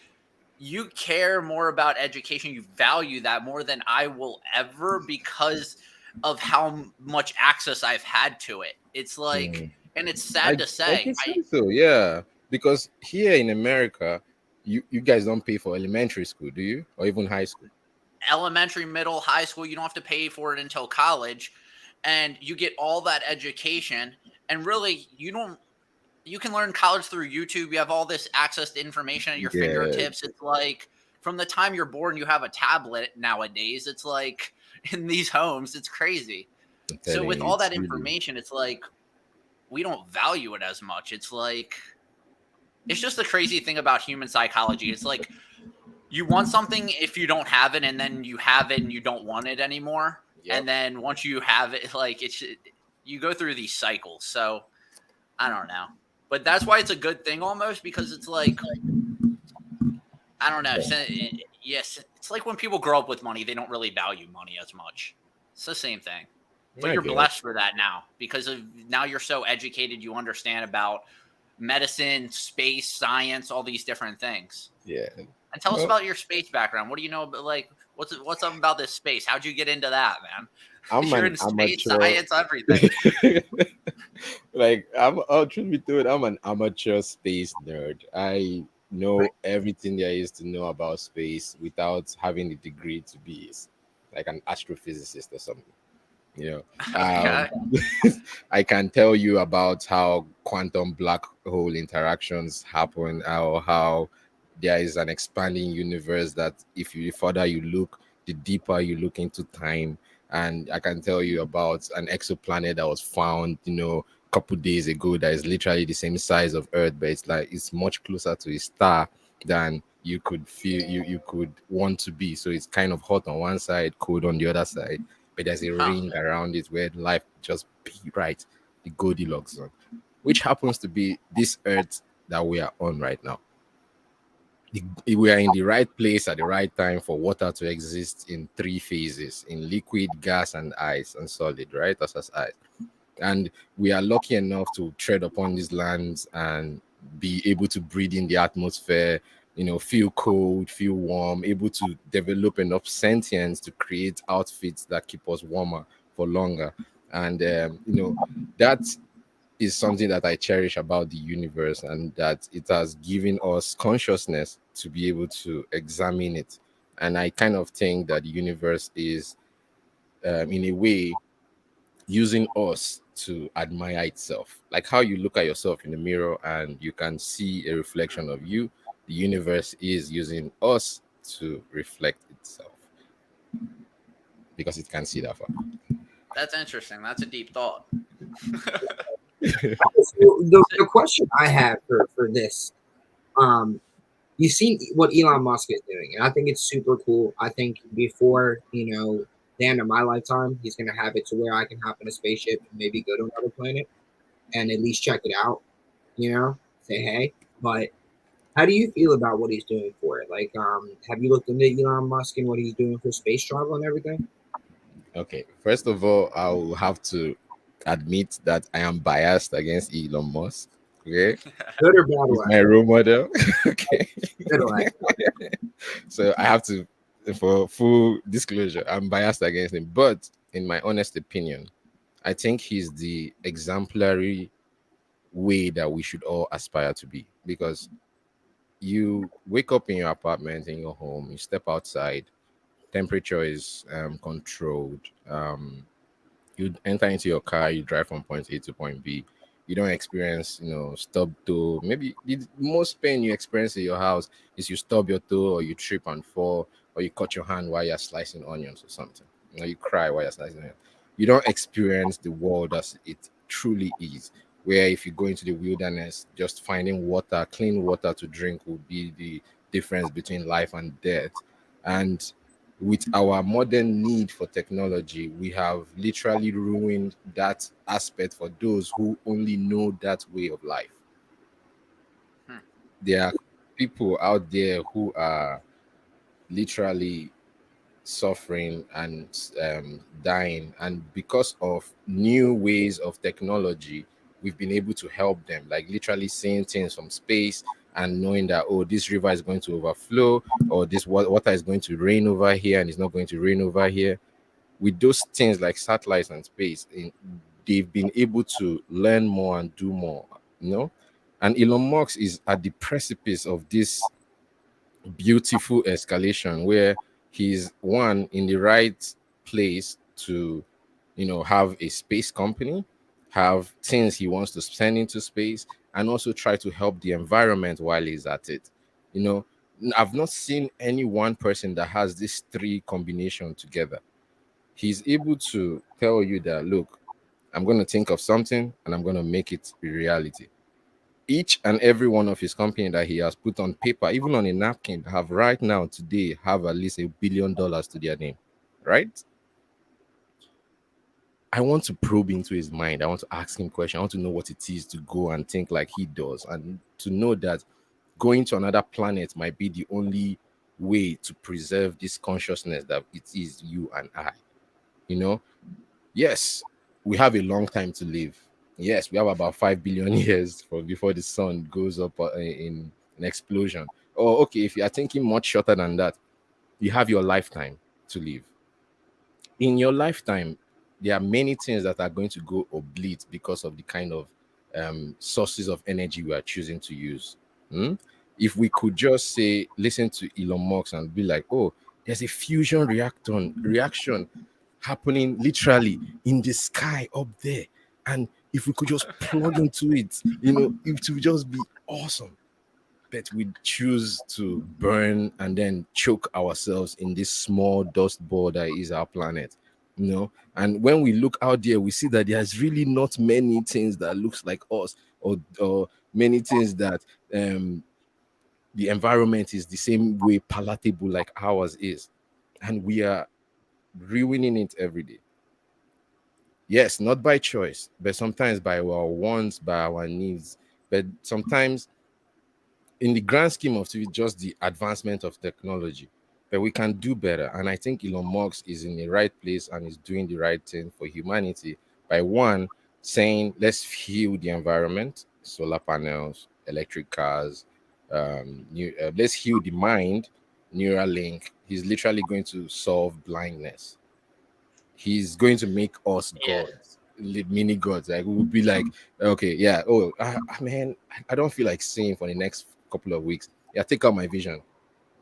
Speaker 2: you care more about education. You value that more than I will ever because of how much access I've had to it. It's like,
Speaker 1: Mm.
Speaker 2: and it's
Speaker 1: I
Speaker 2: sad to
Speaker 1: I
Speaker 2: say.
Speaker 1: can say so, yeah. Because here in America, you guys don't pay for elementary school, do you? Or even high school?
Speaker 2: Elementary, middle, high school, you don't have to pay for it until college, and you get all that education. And really, you can learn college through YouTube. You have all this access to information at your
Speaker 1: Yeah,
Speaker 2: fingertips. It's like from the time you're born, you have a tablet nowadays. It's like in these homes, it's crazy.
Speaker 1: I'm
Speaker 2: So
Speaker 1: telling
Speaker 2: with
Speaker 1: you,
Speaker 2: all
Speaker 1: it's
Speaker 2: that
Speaker 1: really
Speaker 2: information, it's like we don't value it as much. It's like it's just the crazy thing about human psychology. It's like you want something if you don't have it, and then you have it and you don't want it anymore.
Speaker 1: yep.
Speaker 2: And then once you have it, like you go through these cycles. So I don't know, but that's why it's a good thing almost because it's like I don't know. Yes, it's like when people grow up with money, they don't really value money as much. It's the same thing. But
Speaker 1: I
Speaker 2: you're
Speaker 1: get it.
Speaker 2: blessed for that now because of now you're so educated, you understand about medicine, space, science, all these different things.
Speaker 1: Yeah.
Speaker 2: And tell us
Speaker 1: Well,
Speaker 2: about your space background. What do you know about like what's up about this space? How'd you get into that, man?
Speaker 1: I'm
Speaker 2: You're
Speaker 1: an
Speaker 2: in space,
Speaker 1: amateur.
Speaker 2: science, everything.
Speaker 1: Like truth be told, I'm an amateur space nerd. I know everything there is to know about space without having a degree to be like an astrophysicist or something. You know,
Speaker 2: Okay.
Speaker 1: I can tell you about how quantum black hole interactions happen, or how there is an expanding universe that if you the further you look, the deeper you look into time. And I can tell you about an exoplanet that was found, a couple days ago that is literally the same size of Earth, but it's much closer to a star than you could feel you could want to be. So it's kind of hot on one side, cold on the other side, but there's a
Speaker 2: Huh.
Speaker 1: ring around it where life just be right, the Goldilocks zone, which happens to be this Earth that we are on right now. We are in the right place at the right time for water to exist in three phases: in liquid, gas, and ice, and solid, right? That's ice. And we are lucky enough to tread upon these lands and be able to breathe in the atmosphere, feel cold, feel warm, able to develop enough sentience to create outfits that keep us warmer for longer. And that is something that I cherish about the universe, and that it has given us consciousness to be able to examine it. And I kind of think that the universe is, in a way, using us to admire itself. Like how you look at yourself in the mirror and you can see a reflection of you, the universe is using us to reflect itself because it can see that far.
Speaker 2: That's interesting. That's a deep thought.
Speaker 3: So the question I have for this, um, you've seen what Elon Musk is doing, and I think it's super cool. I think before the end of my lifetime, he's gonna have it to where I can hop in a spaceship and maybe go to another planet and at least check it out. Say hey. But how do you feel about what he's doing for it? Like, have you looked into Elon Musk and what he's doing for space travel and everything?
Speaker 1: Okay, first of all, I will have to admit that I am biased against Elon Musk. Okay,
Speaker 3: Good or bad
Speaker 1: he's
Speaker 3: way?
Speaker 1: my role model. Okay,
Speaker 3: Good way.
Speaker 1: so I have to, for full disclosure, I'm biased against him. But in my honest opinion, I think he's the exemplary way that we should all aspire to be, because you wake up in your apartment, in your home, you step outside, temperature is controlled. You enter into your car, you drive from point A to point B. You don't experience, stub toe. Maybe the most pain you experience in your house is you stub your toe, or you trip and fall, or you cut your hand while you're slicing onions or something. You cry while you're slicing onions. You don't experience the world as it truly is. Where if you go into the wilderness, just finding water, clean water to drink, would be the difference between life and death. And with our modern need for technology, we have literally ruined that aspect for those who only know that way of life.
Speaker 2: Hmm.
Speaker 1: There are people out there who are literally suffering and dying, and because of new ways of technology, we've been able to help them, like literally seeing things from space and knowing that, oh, this river is going to overflow, or this water is going to rain over here and it's not going to rain over here. With those things like satellites and space, they've been able to learn more and do more, you know. And Elon Musk is at the precipice of this beautiful escalation where he's one in the right place to, have a space company, have things he wants to send into space, and also try to help the environment while he's at it. You know, I've not seen any one person that has these three combination together. He's able to tell you that, look, I'm going to think of something and I'm going to make it a reality. Each and every one of his company that he has put on paper, even on a napkin, have right now today have at least $1 billion to their name, right? I want to probe into his mind. I want to ask him questions. I want to know what it is to go and think like he does, and to know that going to another planet might be the only way to preserve this consciousness that it is you and I. You know, yes, we have a long time to live. Yes, we have about 5 billion years for before the sun goes up in an explosion. Or okay, if you are thinking much shorter than that, you have your lifetime to live. In your lifetime, there are many things that are going to go oblate because of the kind of sources of energy we are choosing to use. Hmm? If we could just say, listen to Elon Musk and be like, oh, there's a fusion reaction happening literally in the sky up there. And if we could just plug into it, it would just be awesome. But we choose to burn and then choke ourselves in this small dust ball that is our planet. And when we look out there, we see that there's really not many things that looks like us, or many things that the environment is the same way palatable like ours is, and we are ruining it every day. Yes, not by choice, but sometimes by our wants, by our needs. But sometimes, in the grand scheme of things, just the advancement of technology, but we can do better. And I think Elon Musk is in the right place and is doing the right thing for humanity by one saying, let's heal the environment, solar panels, electric cars, let's heal the mind, Neuralink. He's literally going to solve blindness. He's going to make us
Speaker 2: Yeah.
Speaker 1: gods, mini gods. Like we would be like, okay, yeah. Oh, man, I don't feel like seeing for the next couple of weeks. Yeah, take out my vision,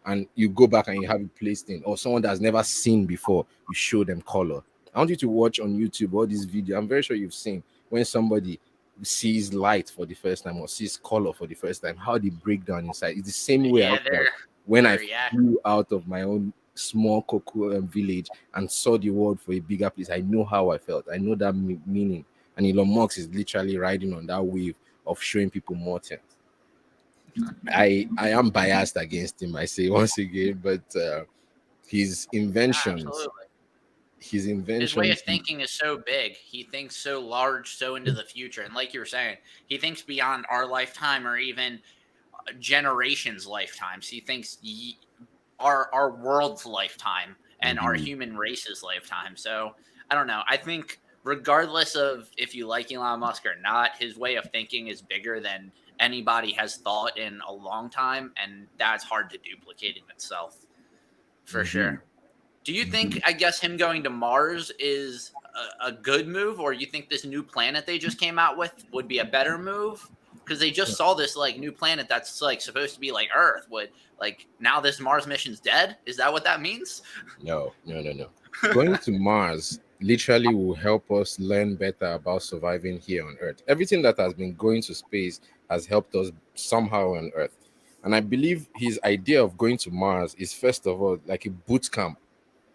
Speaker 1: and you go back and you have it placed in, or someone that's never seen before. You show them color. I want you to watch on YouTube all these videos. I'm very sure you've seen when somebody sees light for the first time or sees color for the first time, how they break down inside. It's the same way I
Speaker 2: Yeah,
Speaker 1: felt when I
Speaker 2: yeah.
Speaker 1: flew out of my own small cocoa village and saw the world for a bigger place. I know how I felt. I know that meaning. And Elon Musk is literally riding on that wave of showing people more things. I am biased against him, I say once again, but his inventions,
Speaker 2: Absolutely.
Speaker 1: his
Speaker 2: His way of
Speaker 1: inventions,
Speaker 2: thinking is so big. He thinks so large, so into the future. And like you were saying, he thinks beyond our lifetime or even generations' lifetimes. He thinks our world's lifetime and our
Speaker 1: indeed.
Speaker 2: human race's lifetime. So I don't know. I think regardless of if you like Elon Musk or not, his way of thinking is bigger than anybody has thought in a long time, and that's hard to duplicate in itself, for
Speaker 1: Indeed.
Speaker 2: sure. Do you think,
Speaker 1: Indeed.
Speaker 2: I guess, him going to Mars is a good move, or you think this new planet they just came out with would be a better move? because they just saw this like new planet that's like supposed to be like Earth. What, like, now this Mars mission's dead? Is that what that means?
Speaker 1: No. Going to Mars literally will help us learn better about surviving here on Earth. Everything that has been going to space has helped us somehow on Earth. And I believe his idea of going to Mars is, first of all, like a boot camp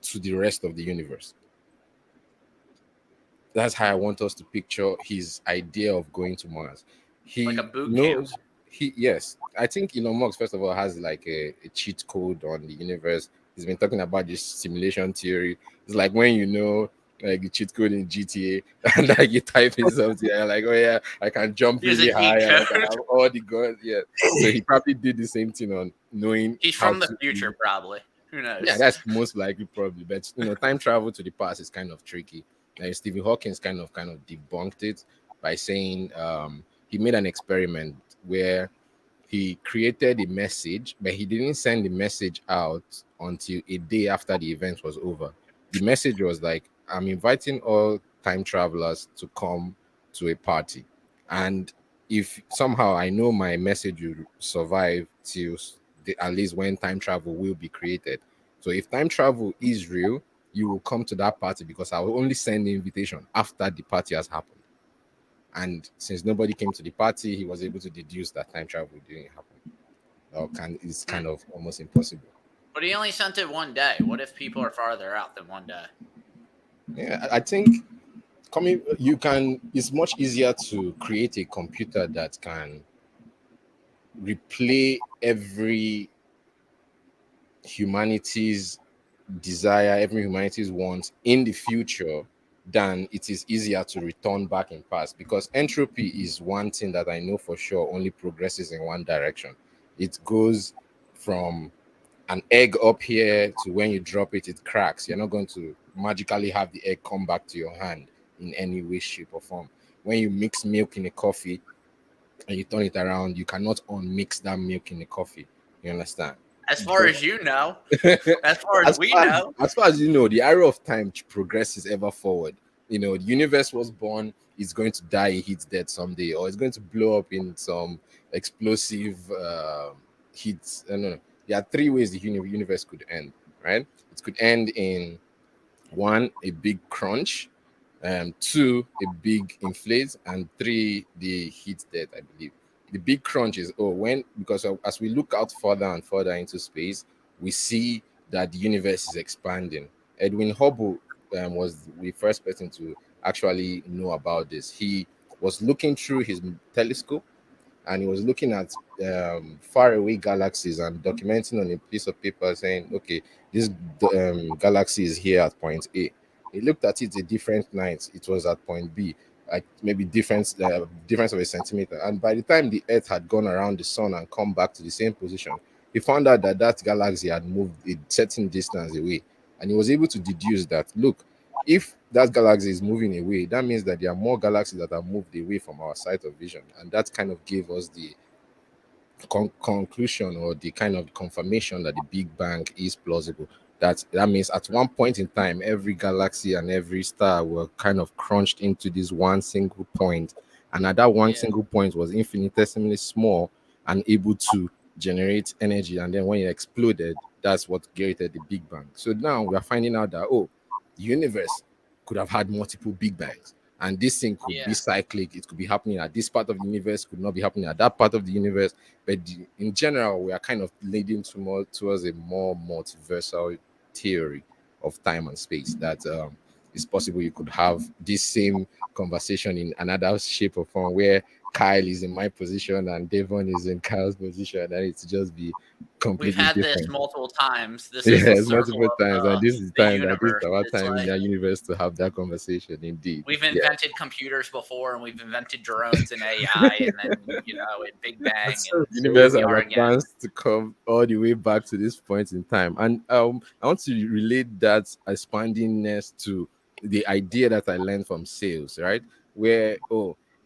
Speaker 1: to the rest of the universe. That's how I want us to picture his idea of going to Mars. He
Speaker 2: Like a boot
Speaker 1: knows
Speaker 2: camp?
Speaker 1: yes. I think Elon Musk, first of all, has like a cheat code on the universe. He's been talking about this simulation theory. It's like when you know like the cheat code in GTA and like you type in something and you're like, oh yeah, I can jump
Speaker 2: Here's
Speaker 1: really
Speaker 2: a
Speaker 1: high
Speaker 2: cheat
Speaker 1: and I can
Speaker 2: code.
Speaker 1: have all the guns. Yeah. So he probably did the same thing on knowing
Speaker 2: He's
Speaker 1: how
Speaker 2: from the
Speaker 1: to
Speaker 2: future, probably. Who knows?
Speaker 1: yeah, that's most likely probably. But time travel to the past is kind of tricky. Stephen Hawking's kind of debunked it by saying he made an experiment where he created a message, but he didn't send the message out until a day after the event was over. The message was like, I'm inviting all time travelers to come to a party. And if somehow I know my message will survive till at least when time travel will be created. So if time travel is real, you will come to that party because I will only send the invitation after the party has happened. And since nobody came to the party, he was able to deduce that time travel didn't happen. It's kind of almost impossible.
Speaker 2: But he only sent it one day. What if people are farther out than one day?
Speaker 1: Yeah, I think it's much easier to create a computer that can replay every humanity's desire, every humanity's want in the future than it is easier to return back in past, because entropy is one thing that I know for sure only progresses in one direction. It goes from an egg up here to when you drop it, it cracks. You're not going to magically have the egg come back to your hand in any way, shape, or form. When you mix milk in a coffee and you turn it around, you cannot unmix that milk in the coffee. You understand?
Speaker 2: As far as you know, as far as
Speaker 1: as
Speaker 2: we
Speaker 1: far
Speaker 2: know.
Speaker 1: as far as you know, the arrow of time progresses ever forward. The universe was born, it's going to die, it hits death someday, or it's going to blow up in some explosive hits. No. There are three ways the universe could end, right? It could end in one, a big crunch, two, a big inflate, and three, the heat death, I believe. The big crunch is because as we look out further and further into space, we see that the universe is expanding. Edwin Hubble was the first person to actually know about this. He was looking through his telescope and he was looking at faraway galaxies and documenting on a piece of paper saying, okay, this galaxy is here at point A. He looked at it a different night. It was at point B, like maybe difference of a centimeter. And by the time the Earth had gone around the sun and come back to the same position, he found out that that galaxy had moved a certain distance away. And he was able to deduce that, look, if that galaxy is moving away, that means that there are more galaxies that have moved away from our sight of vision. And that kind of gave us the conclusion or the kind of confirmation that the Big Bang is plausible. That means at one point in time, every galaxy and every star were kind of crunched into this one single point, and at that one single point was infinitesimally small and able to generate energy. And then when it exploded, that's what created the Big Bang. So now we are finding out that the universe could have had multiple Big Bangs. And this thing could be cyclic. It could be happening at this part of the universe, could not be happening at that part of the universe. But in general, we are kind of leading towards a more multiversal theory of time and space that it's possible you could have this same conversation in another shape or form where Kyle is in my position and Devon is in Kyle's position, and it's just be
Speaker 2: We've
Speaker 1: completely
Speaker 2: had
Speaker 1: different.
Speaker 2: this multiple times. This is the
Speaker 1: Yes,
Speaker 2: circle
Speaker 1: multiple times, and
Speaker 2: of
Speaker 1: this is
Speaker 2: the
Speaker 1: time that this is
Speaker 2: universe.
Speaker 1: our
Speaker 2: It's
Speaker 1: time in
Speaker 2: like
Speaker 1: our universe to have that conversation. Indeed,
Speaker 2: we've
Speaker 1: yeah.
Speaker 2: invented computers before, and we've invented drones and AI, and then and Big Bang,
Speaker 3: That's so
Speaker 2: and
Speaker 1: The
Speaker 2: here
Speaker 1: universe
Speaker 2: we
Speaker 1: has
Speaker 2: are again.
Speaker 1: advanced to come all the way back to this point in time. And I want to relate that expandingness to the idea that I learned from sales, right? Where,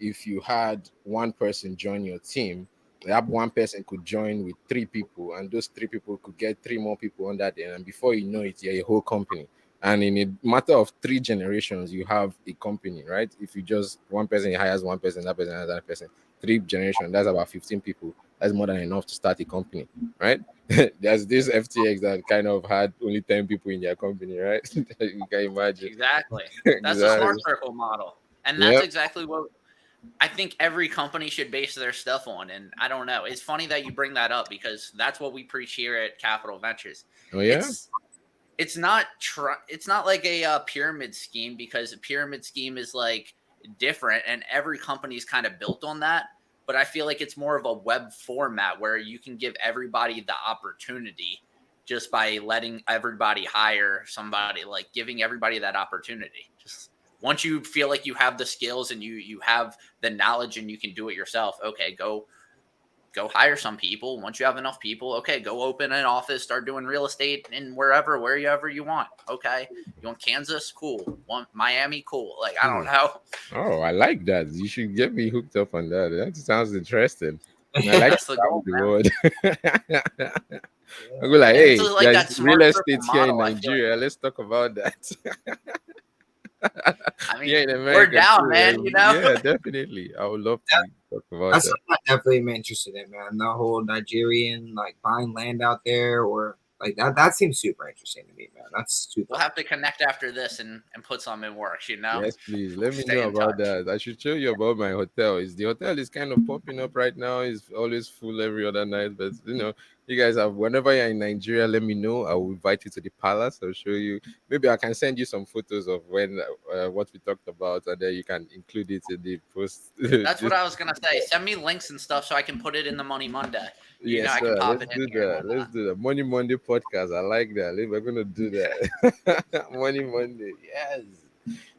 Speaker 1: if you had one person join your team, that one person could join with three people, and those three people could get three more people under them. And before you know it, you're a whole company. And in a matter of 3 generations, you have a company, right? If you just one person hires one person, that person hires that person, three generations. That's about 15 people. That's more than enough to start a company, right? There's this FTX that kind of had only 10 people in their company, right? You can imagine.
Speaker 2: Exactly. That's the
Speaker 1: Exactly.
Speaker 2: smart circle model. And that's
Speaker 1: Yep.
Speaker 2: exactly what I think every company should base their stuff on. And I don't know. It's funny that you bring that up because that's what we preach here at Capital Ventures.
Speaker 1: Oh yeah.
Speaker 2: It's not it's not like a pyramid scheme, because a pyramid scheme is like different and every company is kind of built on that. But I feel like it's more of a web format where you can give everybody the opportunity just by letting everybody hire somebody, like giving everybody that opportunity. Just once you feel like you have the skills and you have the knowledge and you can do it yourself, okay, go hire some people. Once you have enough people, okay, go open an office, start doing real estate in wherever you want. Okay, you want Kansas, cool. Want Miami, cool. Like I don't know.
Speaker 1: Oh, I like that. You should get me hooked up on that. That sounds interesting. And I like
Speaker 2: That's the goal,
Speaker 1: the
Speaker 2: man.
Speaker 1: word. I go like,
Speaker 2: And
Speaker 1: hey,
Speaker 2: it's like that
Speaker 1: there's real
Speaker 2: smart
Speaker 1: estate
Speaker 2: circle
Speaker 1: here in
Speaker 2: model, I feel like.
Speaker 1: Nigeria. Let's talk about that.
Speaker 2: I mean,
Speaker 1: Yeah, in
Speaker 2: we're
Speaker 1: America
Speaker 2: down,
Speaker 1: too,
Speaker 2: man. You know.
Speaker 1: Yeah, definitely. I would love to talk about
Speaker 3: That's
Speaker 1: that.
Speaker 3: something I definitely am interested in, man. The whole Nigerian like buying land out there, or like that seems super interesting to me, man. That's super.
Speaker 2: We'll have to connect after this and put some in works. You know.
Speaker 1: Yes, please. Let me
Speaker 2: Stay
Speaker 1: know
Speaker 2: in
Speaker 1: about
Speaker 2: touch.
Speaker 1: that. I should show you about my hotel. The hotel is kind of popping up right now. It's always full every other night. But you guys have, whenever you're in Nigeria, let me know. I will invite you to the palace. I'll show you. Maybe I can send you some photos of when what we talked about, and then you can include it in the post.
Speaker 2: That's what I was gonna say. Send me links and stuff so I can put it in the Money Monday.
Speaker 1: Yes,
Speaker 2: I can
Speaker 1: sir.
Speaker 2: pop
Speaker 1: Let's
Speaker 2: it in
Speaker 1: do
Speaker 2: here.
Speaker 1: that. Let's do that. Money Monday podcast. I like that. We're gonna do that. Money Monday. Yes.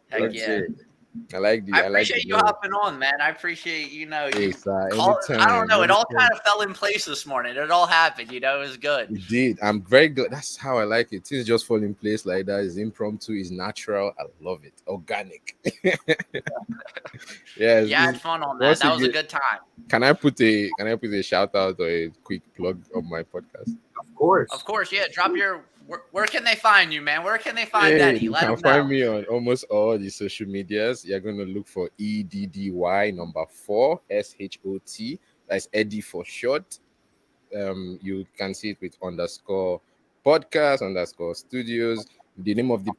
Speaker 2: Heck yeah.
Speaker 1: Okay. I like
Speaker 2: I
Speaker 1: I like the
Speaker 2: appreciate you
Speaker 1: name.
Speaker 2: hopping on, man. I appreciate
Speaker 1: Hey,
Speaker 2: you
Speaker 1: sir.
Speaker 2: call. I don't know. It all
Speaker 1: Anytime.
Speaker 2: kind of fell in place this morning. It all happened. It was good.
Speaker 1: We did. I'm very glad. That's how I like it. Things just fall in place like that. It's impromptu. It's natural. I love it. Organic. Yes.
Speaker 2: You had fun on that.
Speaker 1: Once
Speaker 2: That was a
Speaker 1: again,
Speaker 2: good time.
Speaker 1: can I put a shout out or a quick plug on my podcast?
Speaker 3: Of course.
Speaker 2: Of course, yeah. Drop your. Where can they find you, man? Where can they find
Speaker 1: Hey,
Speaker 2: Eddy?
Speaker 1: you
Speaker 2: Let
Speaker 1: can
Speaker 2: them know.
Speaker 1: find me on almost all the social medias. You're going to look for EDDY number 4 SHOT. That's Eddy4ShoT. You can see it with underscore podcast underscore studios. The name of the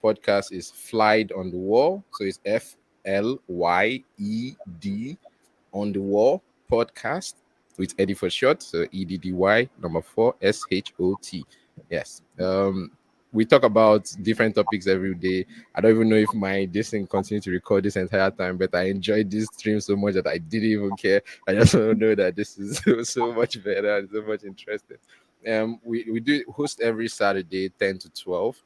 Speaker 1: podcast is FlyEd on the Wall. So it's FLYED on the Wall podcast with Eddy4ShoT. So EDDY number 4 SHOT. Yes. We talk about different topics every day. I don't even know if this thing continue to record this entire time, but I enjoyed this stream so much that I didn't even care. I just want to know that this is so much better and so much interesting. We do host every Saturday, 10 to 12.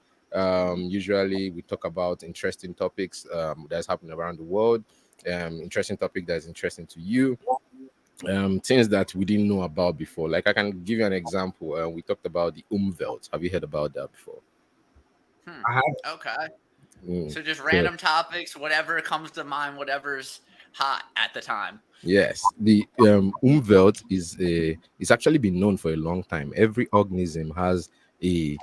Speaker 1: Usually we talk about interesting topics that's happening around the world. Interesting topic that's interesting to you. Things that we didn't know about before. Like I can give you an example. We talked about the umwelt. Have you heard about that before?
Speaker 3: I have.
Speaker 2: Okay. So just random topics, whatever comes to mind, whatever's hot at the time.
Speaker 1: Yes, the umwelt it's actually been known for a long time. Every organism has a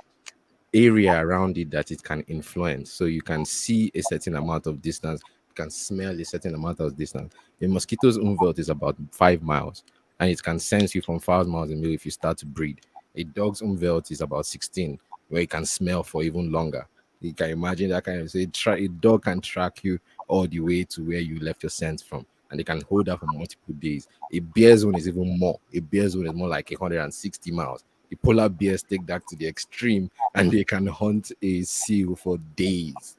Speaker 1: area around it that it can influence. So you can see a certain amount of distance, you can smell a certain amount of distance. A mosquito's umwelt is about 5 miles, and it can sense you from 5 miles away if you start to breathe. A dog's umwelt is about 16, where it can smell for even longer. You can imagine that kind of. So a dog can track you all the way to where you left your scent from, and they can hold that for multiple days. A bear zone is even more. A bear zone is more like 160 miles. The polar bears take that to the extreme, and they can hunt a seal for days.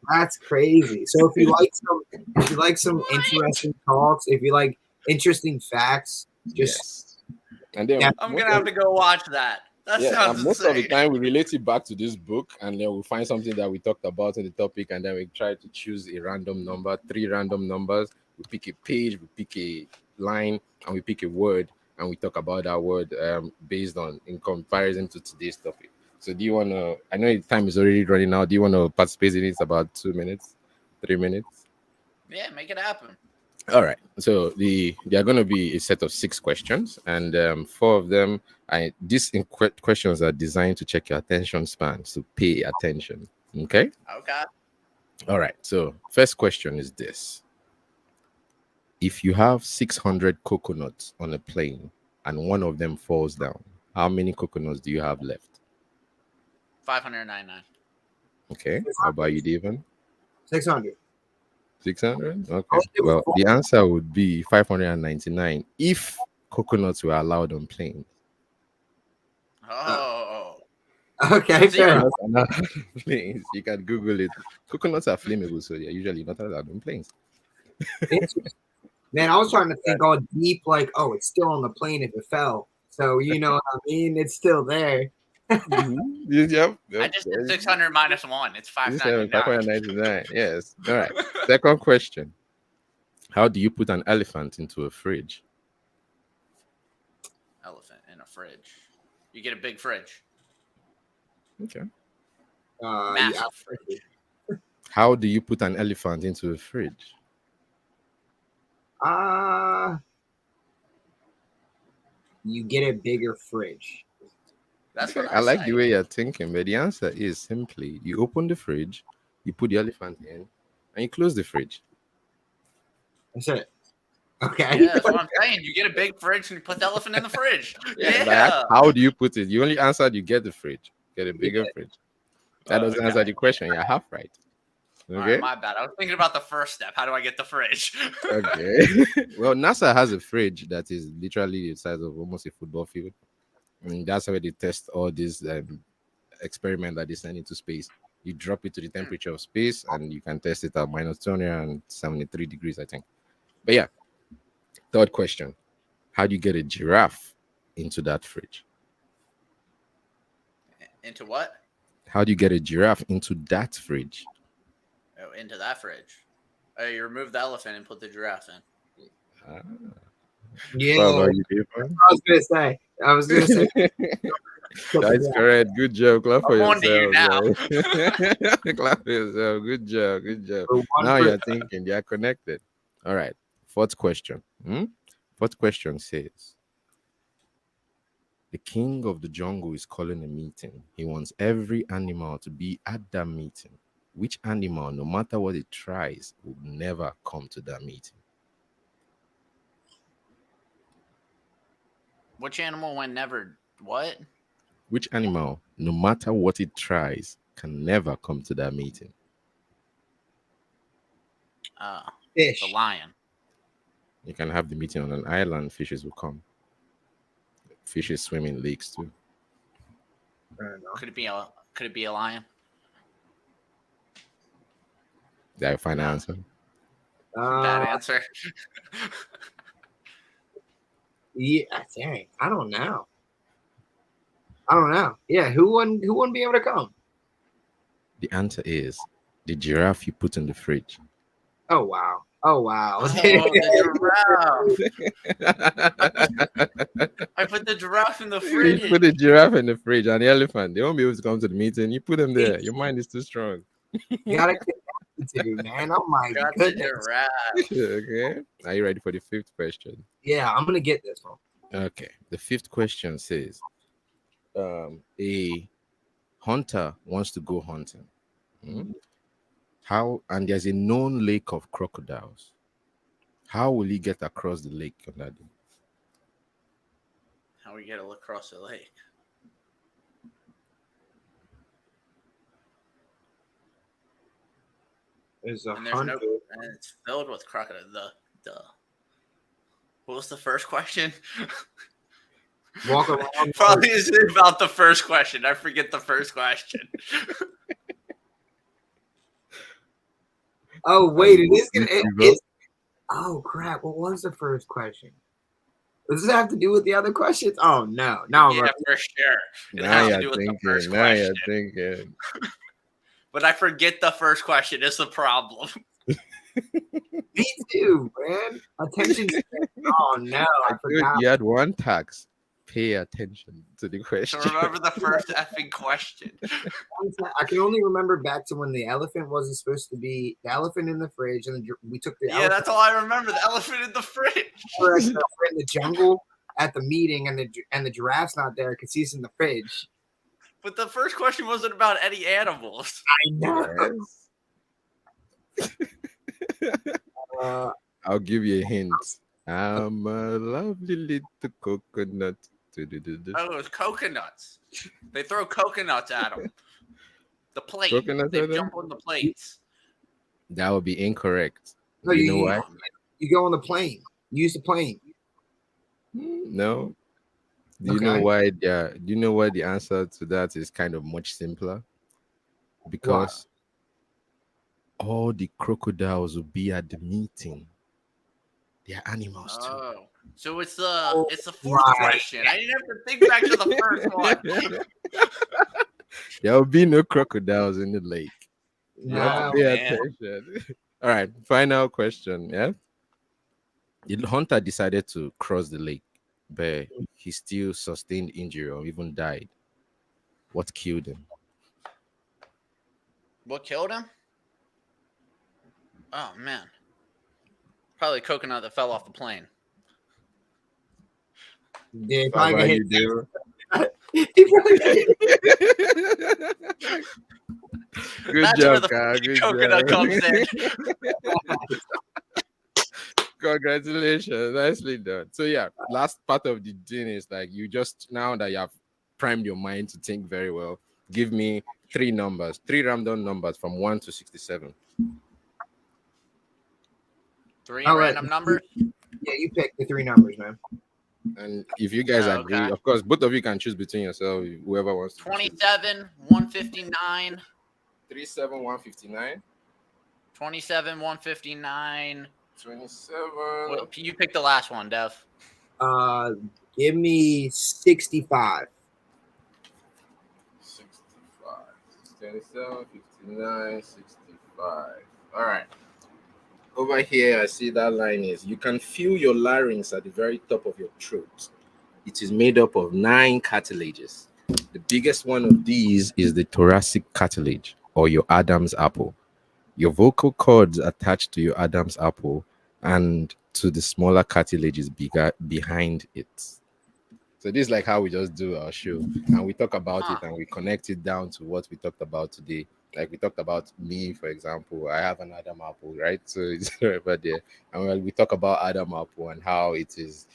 Speaker 3: That's crazy. So if you like some interesting talks, if you like interesting facts, just
Speaker 1: And then
Speaker 2: I'm gonna have to go watch that. That sounds
Speaker 1: most
Speaker 2: insane.
Speaker 1: of the time we relate it back to this book, and then we find something that we talked about in the topic, and then we try to choose a random number, 3 random numbers. We pick a page, we pick a line, and we pick a word, and we talk about that word based on in comparison to today's topic. So do you want to? I know the time is already running out. Do you want to participate in it? It's about 2 minutes, 3 minutes.
Speaker 2: Yeah, make it happen.
Speaker 1: All right. So they are going to be a set of 6 questions, and 4 of them. These questions are designed to check your attention span, so pay attention. Okay.
Speaker 2: Okay.
Speaker 1: All right. So first question is this: If you have 600 coconuts on a plane and one of them falls down, how many coconuts do you have left?
Speaker 2: 599.
Speaker 1: Okay. How about you, Devon?
Speaker 3: 600.
Speaker 1: 600?
Speaker 3: I'll
Speaker 1: Okay.
Speaker 3: do
Speaker 1: Well,
Speaker 3: four.
Speaker 1: the answer would be 599 if coconuts were allowed on planes.
Speaker 2: Oh.
Speaker 3: Okay, fair enough.
Speaker 1: Coconuts are not allowed on planes. You can Google it. Coconuts are flammable, so they're usually not allowed on planes.
Speaker 3: Interesting. Man, I was trying to think all deep, like, oh, it's still on the plane if it fell. So you know what I mean? It's still there.
Speaker 1: Yep.
Speaker 2: I just did 600 minus 1. It's 599.
Speaker 1: 599. Yes. All right. Second question. How do you put an elephant into a fridge?
Speaker 2: Elephant in a fridge. You get a big fridge.
Speaker 1: Okay.
Speaker 2: Massive
Speaker 3: Yeah.
Speaker 2: fridge.
Speaker 1: How do you put an elephant into a fridge?
Speaker 3: You get a bigger fridge.
Speaker 2: That's
Speaker 1: Okay,
Speaker 2: what
Speaker 1: I like
Speaker 2: say.
Speaker 1: the way you're thinking, but the answer is simply you open the fridge, you put the elephant in, and you close the fridge.
Speaker 3: That's it. Okay.
Speaker 2: Yeah, that's what I'm saying. You get a big fridge and you put the elephant in the fridge.
Speaker 1: Yeah.
Speaker 2: Yeah.
Speaker 1: How do you put it? You only answered you get the fridge, get a bigger
Speaker 3: Yeah.
Speaker 1: fridge. That doesn't answer the question. You're half right.
Speaker 2: All
Speaker 1: Okay.
Speaker 2: right, my bad. I was thinking about the first step. How do I get the fridge?
Speaker 1: Okay. Well, NASA has a fridge that is literally the size of almost a football field. And that's where they test all these experiment that they send into space. You drop it to the temperature of space, and you can test it at minus 273 degrees, I think. But yeah, third question: how do you get a giraffe into that fridge?
Speaker 2: Into what?
Speaker 1: How do you get a giraffe into that fridge?
Speaker 2: Oh, into that fridge. Oh, you remove the elephant and put the giraffe in.
Speaker 1: Ah.
Speaker 3: Yeah.
Speaker 1: What about you, Stephen?
Speaker 3: I was gonna say.
Speaker 1: That's correct. Good job. Clap for
Speaker 2: I'm on to you
Speaker 1: yourself.
Speaker 2: now.
Speaker 1: Guys. Clap for yourself. Good job. Good job.
Speaker 3: For one
Speaker 1: Now
Speaker 3: per-
Speaker 1: you're thinking they are connected. All right. Fourth question. Fourth question says the king of the jungle is calling a meeting. He wants every animal to be at that meeting. Which animal, no matter what it tries, will never come to that meeting?
Speaker 2: Which animal went never? What?
Speaker 1: Which animal, no matter what it tries, can never come to that meeting?
Speaker 3: Fish.
Speaker 2: The lion.
Speaker 1: You can have the meeting on an island, fishes will come. Fishes swim in lakes too.
Speaker 3: I don't know.
Speaker 2: Could it be a lion?
Speaker 1: Did I find an
Speaker 2: No.
Speaker 1: answer?
Speaker 2: Bad answer.
Speaker 3: Yeah, dang. I don't know. Yeah, who wouldn't be able to come?
Speaker 1: The answer is the giraffe you put in the fridge.
Speaker 3: Oh wow.
Speaker 2: Oh, the giraffe. I put the giraffe in the fridge.
Speaker 1: You put the giraffe in the fridge and the elephant. They won't be able to come to the meeting. You put them there. Your mind is too strong.
Speaker 3: You gotta connect the two, man. Oh my
Speaker 2: Got the
Speaker 3: goodness.
Speaker 2: giraffe.
Speaker 1: Okay. Are you ready for the fifth question?
Speaker 3: Yeah, I'm gonna get this one.
Speaker 1: Okay. The fifth question says a hunter wants to go hunting. How, and there's a known lake of crocodiles. How will he get across the lake on that day?
Speaker 2: How we get to look across the lake?
Speaker 3: There's a
Speaker 2: And there's
Speaker 3: hunter.
Speaker 2: and it's filled with crocodile. What was the first question?
Speaker 3: Walk around.
Speaker 2: Probably is about the first question. I forget the first question.
Speaker 3: Oh wait, it is gonna. Oh crap! What was the first question? Does this have to do with the other questions? Oh no, no.
Speaker 2: Yeah, for sure. It
Speaker 1: Now
Speaker 2: has to
Speaker 1: you're
Speaker 2: do with the
Speaker 1: thinking.
Speaker 2: first
Speaker 1: Now
Speaker 2: question.
Speaker 1: you're thinking.
Speaker 2: But I forget the first question. It's the problem.
Speaker 3: Me too, man. Attention. Oh no, I forgot.
Speaker 1: You had one task. Pay attention to the
Speaker 2: So
Speaker 1: question.
Speaker 2: remember the first effing question.
Speaker 3: I can only remember back to when the elephant wasn't supposed to be the elephant in the fridge, and we took the
Speaker 2: Yeah,
Speaker 3: elephant
Speaker 2: that's all I remember. The elephant in the fridge.
Speaker 3: we're in the jungle at the meeting, and the giraffe's not there because he's in the fridge.
Speaker 2: But the first question wasn't about any animals.
Speaker 3: I know.
Speaker 1: I'll give you a hint. I'm a lovely little coconut. Du-du-du-du.
Speaker 2: Oh, it was coconuts. They throw coconuts at them. The plate.
Speaker 1: Coconut
Speaker 2: They
Speaker 1: at 'em?
Speaker 2: jump on the plates.
Speaker 1: That would be incorrect.
Speaker 3: No,
Speaker 1: You know why?
Speaker 3: You go on the plane. You use the plane.
Speaker 1: No. Do you know
Speaker 3: Okay.
Speaker 1: why? Do you know why the answer to that is kind of much simpler? Because all the crocodiles will be at the meeting. They are animals too.
Speaker 2: Oh, so it's the fourth
Speaker 3: right.
Speaker 2: question. I didn't have to think back to the first one.
Speaker 1: There will be no crocodiles in the lake. You have to
Speaker 3: No,
Speaker 1: pay
Speaker 2: man.
Speaker 1: attention. All right, final question. Yeah, the hunter decided to cross the lake, but he still sustained injury or even died. What killed him?
Speaker 2: What killed him? Oh man, probably a coconut that fell off the plane.
Speaker 3: Yeah,
Speaker 1: How
Speaker 3: probably
Speaker 1: about
Speaker 3: gonna
Speaker 1: you, Dave?
Speaker 3: He probably hit-
Speaker 1: Good
Speaker 2: That's where
Speaker 1: job,
Speaker 2: the
Speaker 1: Kyle. Good
Speaker 2: coconut
Speaker 1: job.
Speaker 2: comes in.
Speaker 1: Congratulations, nicely done. So yeah, last part of the thing is like you just now that you have primed your mind to think very well, give me three random numbers from 1 to 67.
Speaker 2: Three
Speaker 3: All right.
Speaker 2: random numbers.
Speaker 3: Yeah, you pick the 3 numbers, man.
Speaker 1: And if you guys
Speaker 2: Oh,
Speaker 1: agree,
Speaker 2: okay.
Speaker 1: of course, both of you can choose between yourself, whoever wants to.
Speaker 2: 27, 159.
Speaker 1: 37, 159.
Speaker 2: 27, 159.
Speaker 1: 27.
Speaker 2: Well, you pick the last one, Dev.
Speaker 3: Give me 65.
Speaker 1: 65. 27, 59, 65. All right. Over here, I see that line is you can feel your larynx at the very top of your throat. It is made up of 9 cartilages. The biggest one of these is the thoracic cartilage or your Adam's apple. Your vocal cords attached to your Adam's apple and to the smaller cartilages behind it. So this is like how we just do our show and we talk about it and we connect it down to what we talked about today. Like we talked about me, for example, I have an Adam apple, right? So it's over there. And when we talk about Adam apple and how it is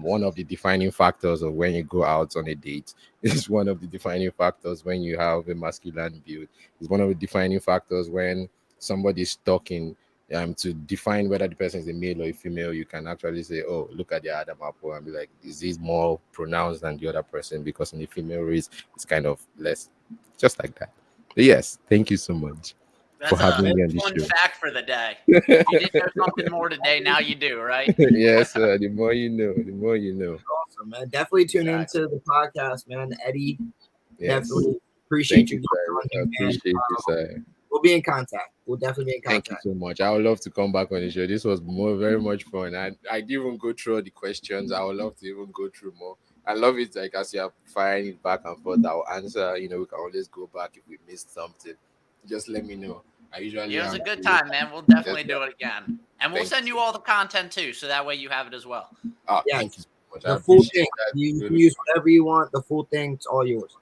Speaker 1: one of the defining factors of when you go out on a date. It's one of the defining factors when you have a masculine build. It's one of the defining factors when somebody's talking to define whether the person is a male or a female. You can actually say, oh, look at the Adam apple and be like, is this more pronounced than the other person? Because in the female race, it's kind of less, just like that. But yes, thank you so much for having me on the
Speaker 2: fun
Speaker 1: show.
Speaker 2: fact for the day. You didn't know something more today. Now you do, right?
Speaker 1: Yes, the more you know, the more you know.
Speaker 3: Awesome, man. Definitely tune
Speaker 2: Exactly.
Speaker 3: into the podcast, man. Eddie,
Speaker 1: Yes.
Speaker 3: definitely appreciate
Speaker 1: Thank
Speaker 3: you.
Speaker 1: you, sir. I appreciate you, sir.
Speaker 3: We'll be in contact. We'll definitely be in
Speaker 1: Thank
Speaker 3: contact.
Speaker 1: you so much. I would love to come back on the show. This was very much fun. I didn't even go through all the questions. I would love to even go through more. I love it. Like as you're firing it back and forth, I'll answer. We can always go back if we missed something. Just let me know. I usually
Speaker 2: It was a
Speaker 1: am
Speaker 2: good
Speaker 1: free.
Speaker 2: time, man. We'll definitely
Speaker 1: Yes,
Speaker 2: do it again. And we'll
Speaker 1: thank
Speaker 2: send you all the content too, so that way you have it as well.
Speaker 1: Ah,
Speaker 3: Yes.
Speaker 1: thank you so much. I
Speaker 3: The full
Speaker 1: appreciate
Speaker 3: thing.
Speaker 1: that.
Speaker 3: You
Speaker 1: Really.
Speaker 3: can use whatever you want. The full thing. It's all yours.